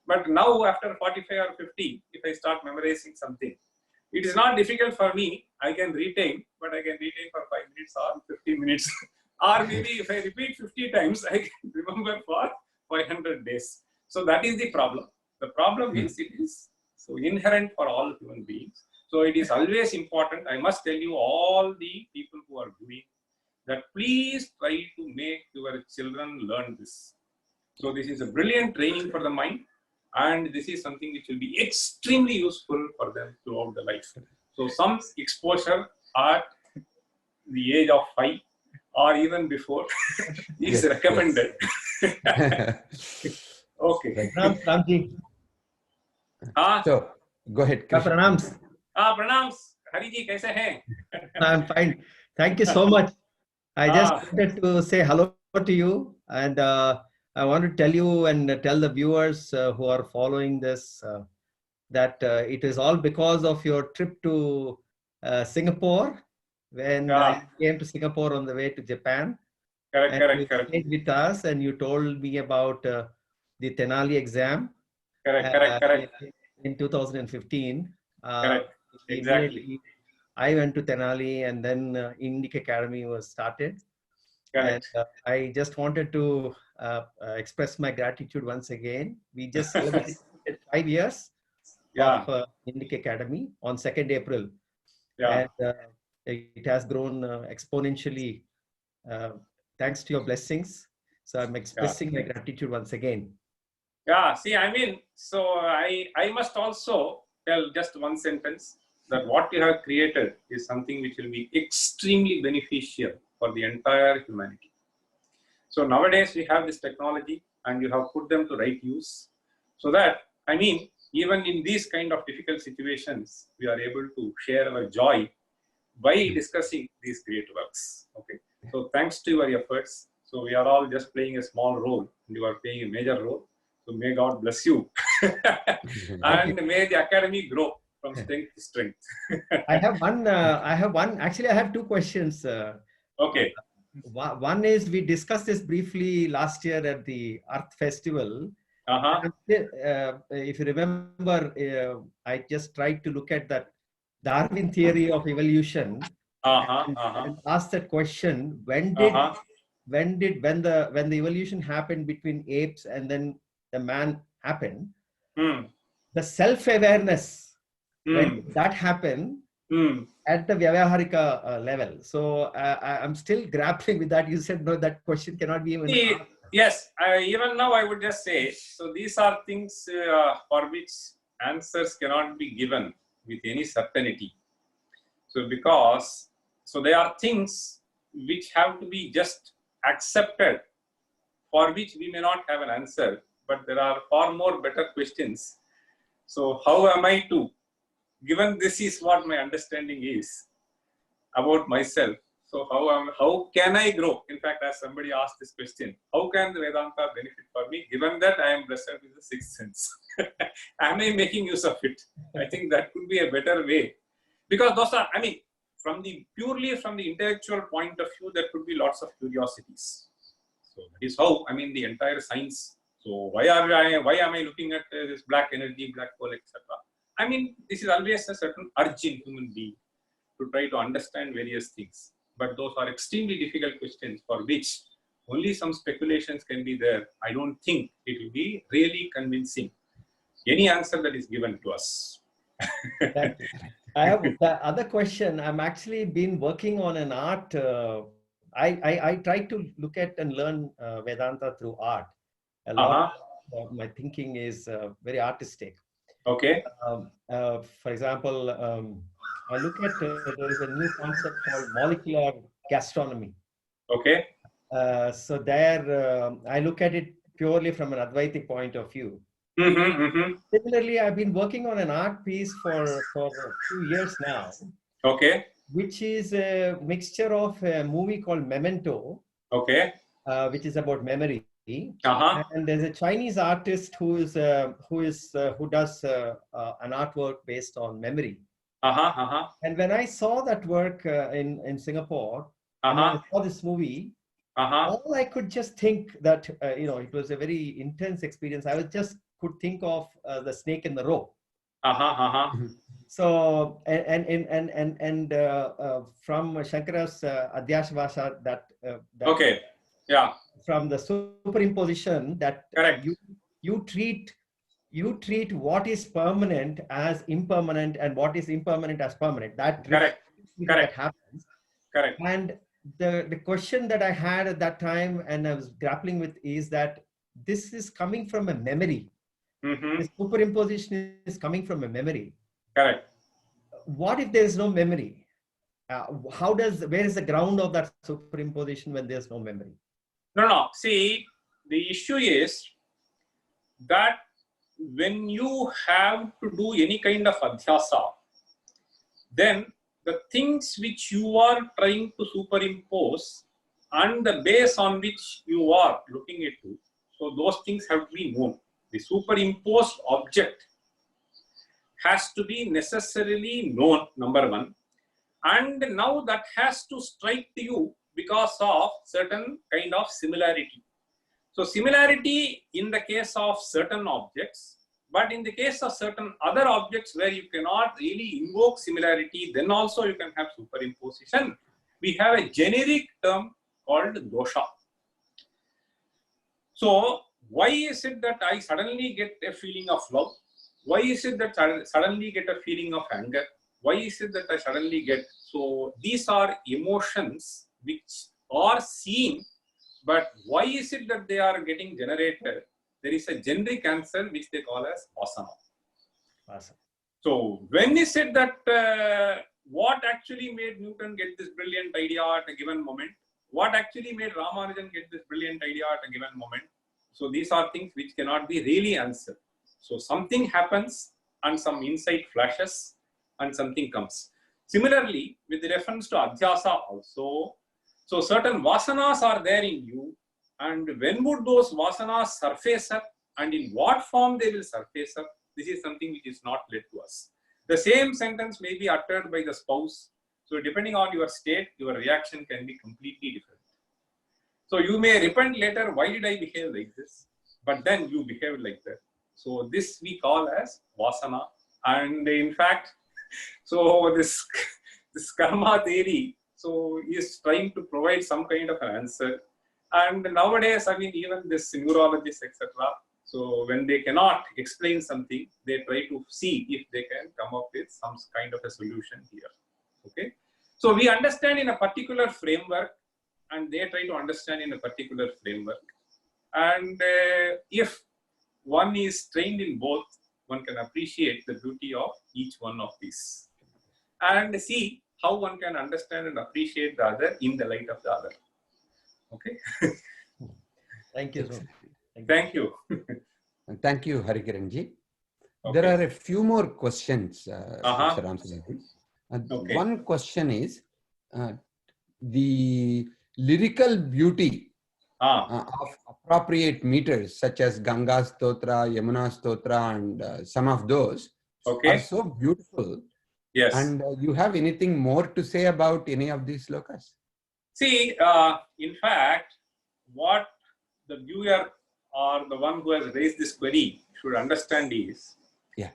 But now after 45 or 50, if I start memorizing something, it is not difficult for me. I can retain, but I can retain for 5 minutes or 15 minutes. Or maybe if I repeat 50 times, I can remember for 500 days. So that is the problem. The problem is it is so inherent for all human beings. So it is always important. I must tell you, all the people who are doing that, please try to make your children learn this. So this is a brilliant training for the mind, and this is something which will be extremely useful for them throughout the life. So some exposure at the age of 5 or even before is recommended. Okay. Ramji. So go ahead, Krishna. Pranams. Pranams. Hariji, kaise hain? I'm fine. Thank you so much. I just wanted to say hello to you, and I want to tell you and tell the viewers who are following this that it is all because of your trip to Singapore, when I came to Singapore on the way to Japan. Correct. You stayed with us, and you told me about the Tenali exam. Correct. In 2015. Correct. Exactly. I went to Tenali, and then Indic Academy was started. Correct. And I just wanted to express my gratitude once again. We just celebrated 5 years of Indic Academy on 2nd April. And it has grown exponentially thanks to your blessings. So I'm expressing my gratitude once again. Yeah, see, I mean, so I must also tell just one sentence, that what you have created is something which will be extremely beneficial for the entire humanity. So nowadays we have this technology, and you have put them to right use, so that, I mean, even in these kind of difficult situations, we are able to share our joy by discussing these great works. Okay, so thanks to your efforts, so we are all just playing a small role, and you are playing a major role. So may God bless you, and may the academy grow from strength to strength. I have one. Actually, I have two questions. Okay. One is, we discussed this briefly last year at the Earth Festival. If you remember, I just tried to look at that Darwin theory of evolution and asked that question: when the evolution happened between apes and then the man happened, the self-awareness, when did that happen at the Vyavaharika level? So I'm still grappling with that. You said no, that question cannot be even asked. Yes, even now I would just say, so these are things for which answers cannot be given with any certainty. So they are things which have to be just accepted, for which we may not have an answer, but there are far more better questions. So how am I to, given this is what my understanding is about myself, so how can I grow? In fact, as somebody asked this question, how can the Vedanta benefit for me, given that I am blessed with the sixth sense? Am I making use of it? I think that could be a better way. Because those are, I mean, purely from the intellectual point of view, there could be lots of curiosities. So that is how, I mean, the entire science. So why am I looking at this black energy, black hole, etc.? I mean, this is always a certain urge in human being to try to understand various things. But those are extremely difficult questions for which only some speculations can be there. I don't think it will be really convincing. any answer that is given to us. Thank you. I have the other question. I'm actually been working on an art. I try to look at and learn Vedanta through art. A lot of my thinking is very artistic. Okay. For example, I look at there is a new concept called molecular gastronomy. Okay. So there, I look at it purely from an Advaitic point of view. Similarly, I've been working on an art piece for a few years now. Okay. Which is a mixture of a movie called Memento. Okay. Which is about memory. And there's a Chinese artist who does an artwork based on memory. And when I saw that work in Singapore, and when I saw this movie, all I could just think that it was a very intense experience. I could think of the snake in the rope. So and from Shankara's Adhyasvasa that okay, yeah, from the superimposition that correct. You treat what is permanent as impermanent and what is impermanent as permanent. That correct. That happens. Correct. And the question that I had at that time and I was grappling with is that this is coming from a memory. This superimposition is coming from a memory. Correct. What if there is no memory? Where is the ground of that superimposition when there's no memory? No. See, the issue is that when you have to do any kind of adhyasa, then the things which you are trying to superimpose and the base on which you are looking into, so those things have to be known. The superimposed object has to be necessarily known, number one. And now that has to strike to you because of certain kind of similarity. So similarity in the case of certain objects, but in the case of certain other objects where you cannot really invoke similarity, then also you can have superimposition. We have a generic term called dosha. So why is it that I suddenly get a feeling of love? Why is it that I suddenly get a feeling of anger? Why is it that I suddenly get? So these are emotions which are seen, but why is it that they are getting generated? There is a generic answer which they call as vasana. Awesome. So when is it that what actually made Newton get this brilliant idea at a given moment? What actually made Ramanujan get this brilliant idea at a given moment? So these are things which cannot be really answered. So something happens and some insight flashes and something comes. Similarly, with reference to adhyasa also, so certain vasanas are there in you, and when would those vasanas surface up and in what form they will surface up, this is something which is not led to us. The same sentence may be uttered by the spouse. So depending on your state, your reaction can be completely different. So you may repent later, why did I behave like this? But then you behaved like that. So this we call as vasana. And in fact, so this karma theory, so is trying to provide some kind of an answer. And nowadays, I mean, even this neurologists, etc. So when they cannot explain something, they try to see if they can come up with some kind of a solution here. Okay. So we understand in a particular framework, and they try to understand in a particular framework. And if one is trained in both, one can appreciate the beauty of each one of these and see how one can understand and appreciate the other in the light of the other. Okay. Thank you. Thank you. Thank you, Harikiranji. Okay. There are a few more questions, Mr. Ramsubramanian. Okay. One question is the lyrical beauty of appropriate meters such as Ganga Stotra, Yamuna Stotra, and some of those are so beautiful. Yes. And you have anything more to say about any of these slokas? See, in fact, what the viewer or the one who has raised this query should understand is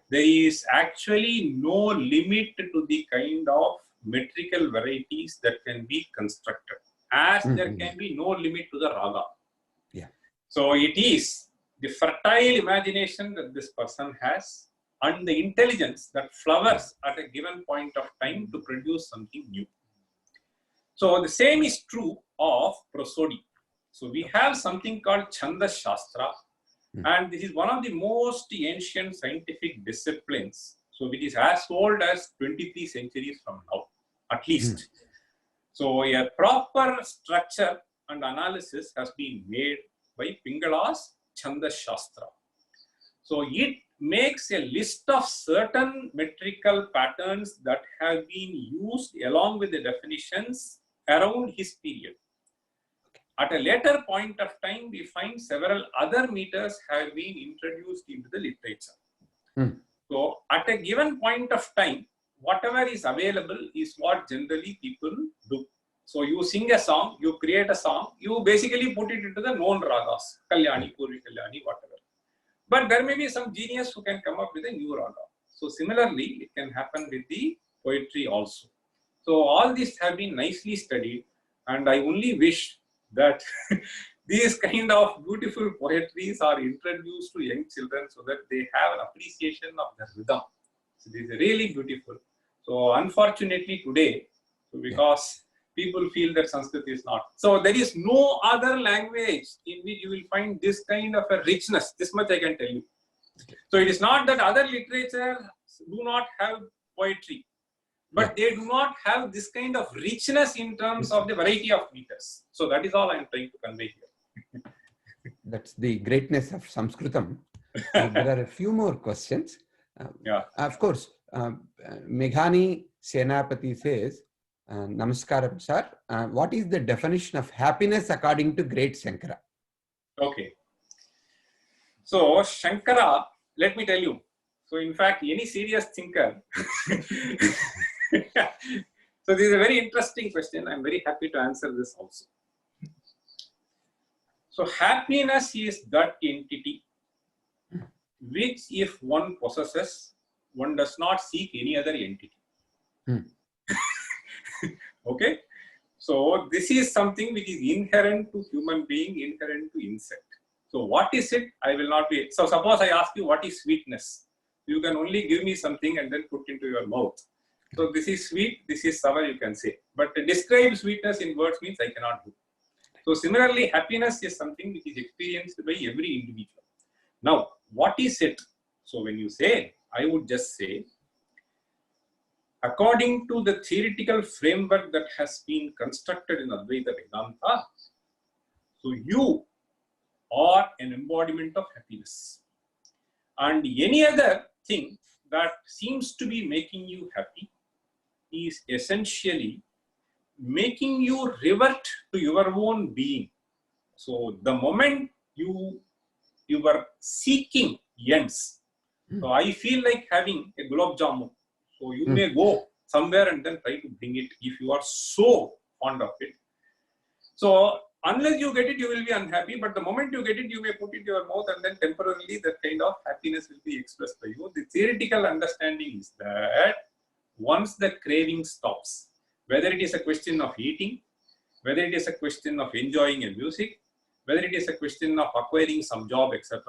there is actually no limit to the kind of metrical varieties that can be constructed, as there can be no limit to the raga. Yeah. So it is the fertile imagination that this person has, and the intelligence that flowers at a given point of time to produce something new. So the same is true of prosody. So we have something called Chanda Shastra, and this is one of the most ancient scientific disciplines. So it is as old as 23 centuries from now, at least. So a proper structure and analysis has been made by Pingala's Chanda Shastra. So it makes a list of certain metrical patterns that have been used along with the definitions around his period. At a later point of time, we find several other meters have been introduced into the literature. So at a given point of time, whatever is available is what generally people do. So you sing a song, you create a song, you basically put it into the known ragas, Kalyani, Purvi Kalyani, whatever. But there may be some genius who can come up with a new raga. So similarly, it can happen with the poetry also. So all these have been nicely studied, and I only wish that these kind of beautiful poetries are introduced to young children so that they have an appreciation of the rhythm. So this is really beautiful. So unfortunately today, because people feel that Sanskrit is not. So there is no other language in which you will find this kind of a richness. This much I can tell you. So it is not that other literature do not have poetry, but they do not have this kind of richness in terms of the variety of meters. So that is all I am trying to convey here. That's the greatness of Sanskritam. There are a few more questions. Of course, Meghani Senapati says, Namaskaram, sir. What is the definition of happiness according to great Shankara? Okay. So, Shankara, let me tell you. So, in fact, any serious thinker. So, this is a very interesting question. I'm very happy to answer this also. So, happiness is that entity which, if one possesses, one does not seek any other entity. Okay, so this is something which is inherent to human being, inherent to insect. So what is it? I will not be. So suppose I ask you what is sweetness, you can only give me something and then put into your mouth. So this is sweet, this is sour, you can say. But to describe sweetness in words means I cannot do. So similarly, happiness is something which is experienced by every individual. Now, what is it? So when you say, I would just say, according to the theoretical framework that has been constructed in Advaita Vedanta, so you are an embodiment of happiness. And any other thing that seems to be making you happy is essentially making you revert to your own being. So the moment you are seeking ends, so I feel like having a gulab jamun. So you may go somewhere and then try to bring it if you are so fond of it. So unless you get it, you will be unhappy. But the moment you get it, you may put it in your mouth and then temporarily that kind of happiness will be expressed by you. The theoretical understanding is that once the craving stops, whether it is a question of eating, whether it is a question of enjoying a music, whether it is a question of acquiring some job, etc.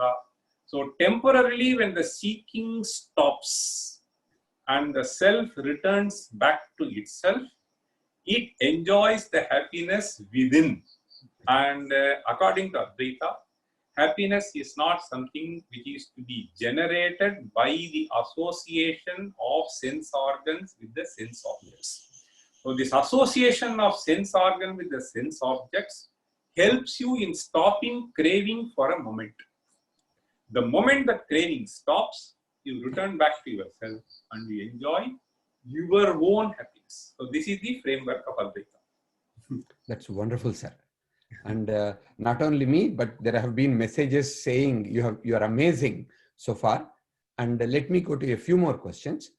So temporarily when the seeking stops, and the self returns back to itself, it enjoys the happiness within. And according to Advaita, happiness is not something which is to be generated by the association of sense organs with the sense objects. So this association of sense organ with the sense objects helps you in stopping craving for a moment. The moment that craving stops, you return back to yourself and you enjoy your own happiness. So this is the framework of Advaita. That's wonderful, sir. And not only me, but there have been messages saying you are amazing so far. And let me go to a few more questions.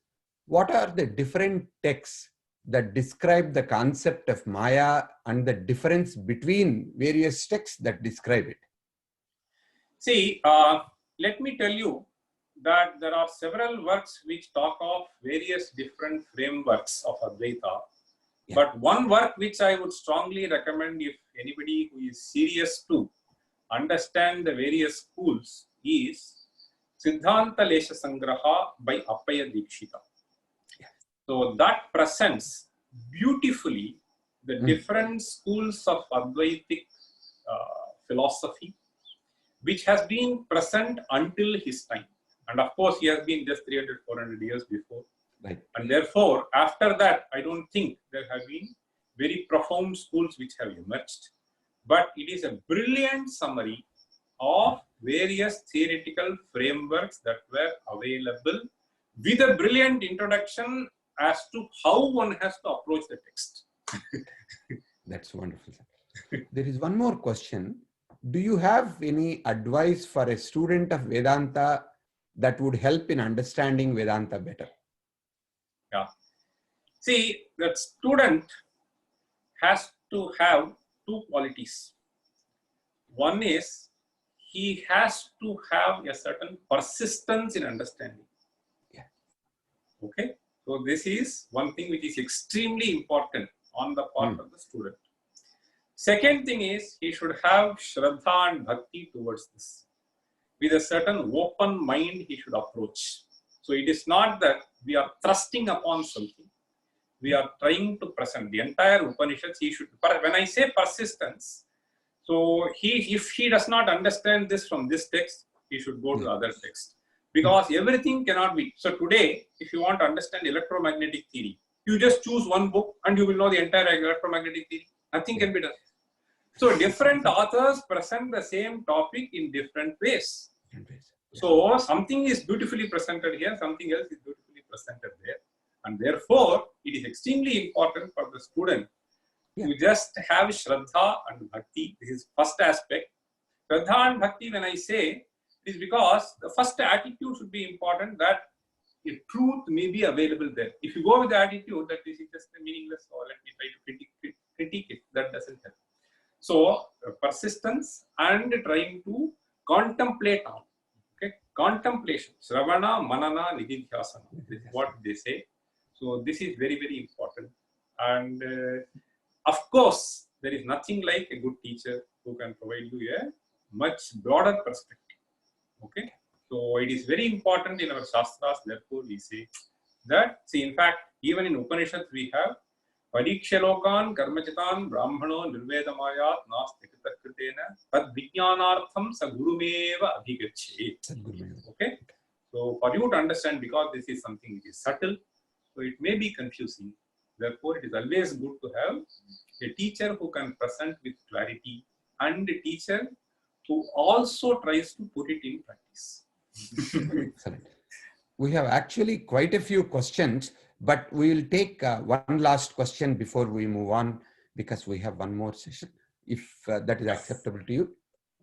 What are the different texts that describe the concept of Maya and the difference between various texts that describe it? See, let me tell you that there are several works which talk of various different frameworks of Advaita. Yeah. But one work which I would strongly recommend if anybody who is serious to understand the various schools is Siddhanta Lesha Sangraha by Appaya Dikshita. So that presents beautifully the different schools of Advaitic philosophy, which has been present until his time. And of course, he has been just 300, 400 years before. Right. And therefore, after that, I don't think there have been very profound schools which have emerged. But it is a brilliant summary of various theoretical frameworks that were available, with a brilliant introduction as to how one has to approach the text. That's wonderful. There is one more question. Do you have any advice for a student of Vedanta that would help in understanding Vedanta better? Yeah. See, that student has to have two qualities. One is he has to have a certain persistence in understanding. Yeah. Okay. So this is one thing which is extremely important on the part of the student. Second thing is he should have Shraddha and Bhakti towards this. With a certain open mind he should approach. So it is not that we are thrusting upon something. We are trying to present the entire Upanishads. He should, when I say persistence, so if he does not understand this from this text, he should go to the other text. Because everything cannot be. So today, if you want to understand electromagnetic theory, you just choose one book and you will know the entire electromagnetic theory. Nothing can be done. So different authors present the same topic in different ways. So something is beautifully presented here, something else is beautifully presented there. And therefore, it is extremely important for the student to just have Shraddha and Bhakti. This is first aspect. Shraddha and Bhakti, when I say, is because the first attitude should be important, that the truth may be available there. If you go with the attitude that this is just meaningless, or let me try to critique it, that doesn't help. So persistence and trying to contemplate on. Okay, contemplation. Shravana, Manana, Nididhyasana. This is what they say. So this is very, very important. And of course, there is nothing like a good teacher who can provide you a much broader perspective. Okay, so it is very important in our Shastras. Therefore, we say that, see, in fact, even in Upanishads, we have Parikshalokan Karmachitan Brahmano Nirvedamayat Nastikritakritena Tad Vijnanartham Sagurumeva Abhigache. Okay, so for you to understand, because this is something which is subtle, so it may be confusing. Therefore, it is always good to have a teacher who can present with clarity and a teacher who also tries to put it in practice. Excellent. We have actually quite a few questions, but we will take one last question before we move on, because we have one more session, if that is acceptable to you.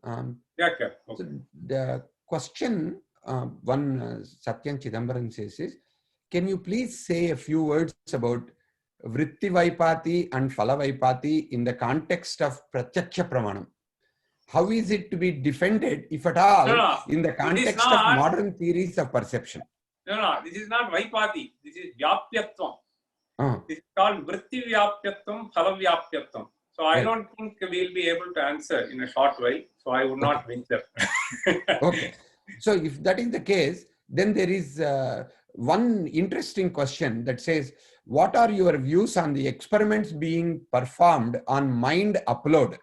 Yeah, okay. So the question Satyan Chidambaran says is, can you please say a few words about Vritti Vaipati and Phala Vaipati in the context of Pratyaksha Pramanam? How is it to be defended, if at all, in the context of modern theories of perception? No, this is not Vaipati. This is Vyapyatvam. This is called Vritti Vyapyatvam, Phala Vyapyatvam. So I don't think we'll be able to answer in a short while. So I would not venture. Okay. So if that is the case, then there is one interesting question that says, what are your views on the experiments being performed on mind upload?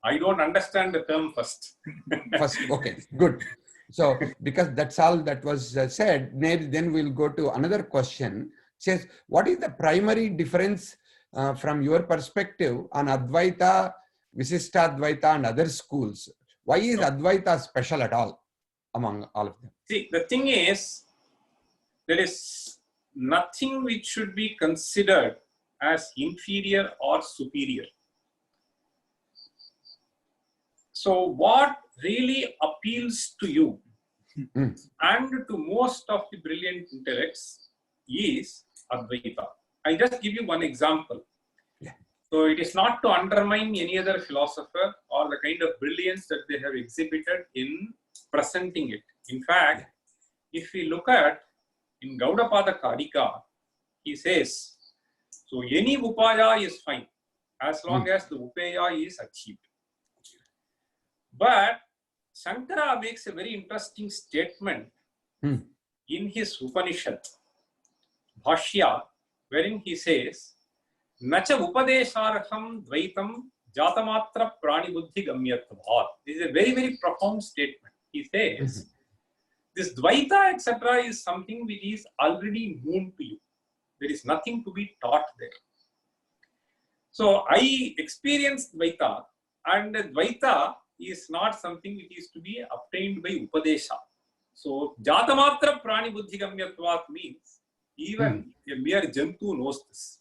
I don't understand the term first. Okay, good. So, because that's all that was said, then we'll go to another question. It says, what is the primary difference from your perspective on Advaita, Visishtadvaita and other schools? Why is Advaita special at all among all of them? See, the thing is, there is nothing which should be considered as inferior or superior. So what really appeals to you and to most of the brilliant intellects is Advaita. I just give you one example. So it is not to undermine any other philosopher or the kind of brilliance that they have exhibited in presenting it. In fact, if we look at in Gaudapada Karika, he says, so any upaya is fine as long as the upaya is achieved. But Shankara makes a very interesting statement in his Upanishad, Bhashya, wherein he says, Nacha upadesharham dvaitam jatamatra prani buddhi gamyatvat. This is a very, very profound statement. He says, this dvaita, etc., is something which is already known to you. There is nothing to be taught there. So I experienced dvaita, and dvaita is not something which is to be obtained by upadesha. So jatamatra prani buddhi gamyatvat means even a mere jantu knows this.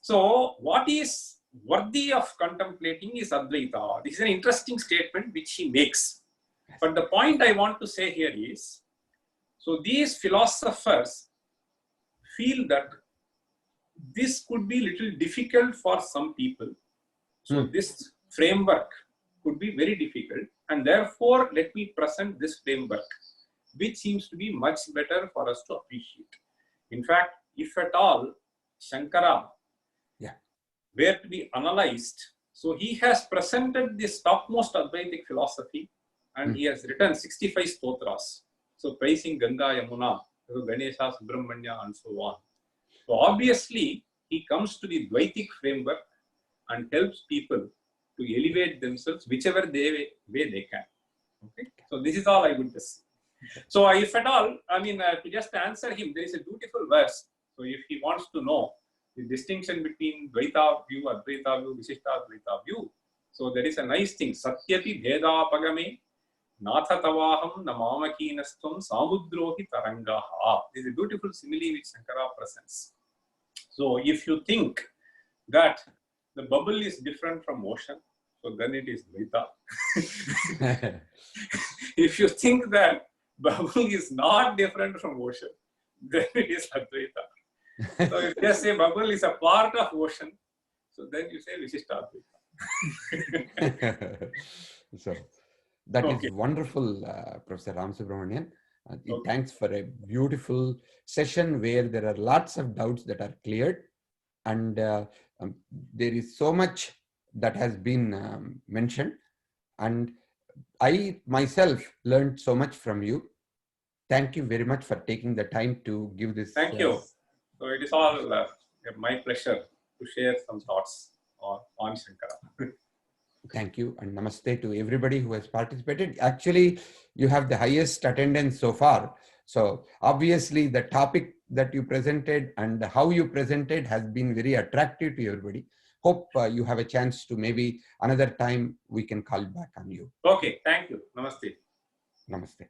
So what is worthy of contemplating is Advaita. This is an interesting statement which he makes. But the point I want to say here is, so these philosophers feel that this could be little difficult for some people. So this framework could be very difficult, and therefore let me present this framework, which seems to be much better for us to appreciate. In fact, if at all Shankara were to be analyzed, so he has presented this topmost Advaitic philosophy, and he has written 65 stotras, so praising Ganga, Yamuna, Ganesha, Subramanya, and so on. So obviously he comes to the Dvaitic framework and helps people to elevate themselves whichever way they can. Okay, so this is all I would just say. So if at all, I mean, to just answer him, there is a beautiful verse. So if he wants to know the distinction between Dvaita view, Advaita view, Visishta Advaita view, so there is a nice thing. Satyapi bhedapagame natha tavaham namamakeenastvam samudrohi tarangaha. This is a beautiful simile which Shankara presents. So if you think that the bubble is different from ocean, so then it is Dvaita. If you think that bubble is not different from ocean, then it is Advaita. So if they say bubble is a part of ocean, so then you say Visishta Advaita. So that is wonderful, Professor Ramasubramanian. Thanks for a beautiful session where there are lots of doubts that are cleared, and there is so much that has been mentioned, and I myself learned so much from you. Thank you very much for taking the time to give this. Thank you. So it is all my pleasure to share some thoughts on Shankara. Thank you, and namaste to everybody who has participated. Actually, you have the highest attendance so far. So obviously the topic that you presented and how you presented has been very attractive to everybody. Hope you have a chance to maybe another time we can call back on you. Okay, thank you. Namaste. Namaste.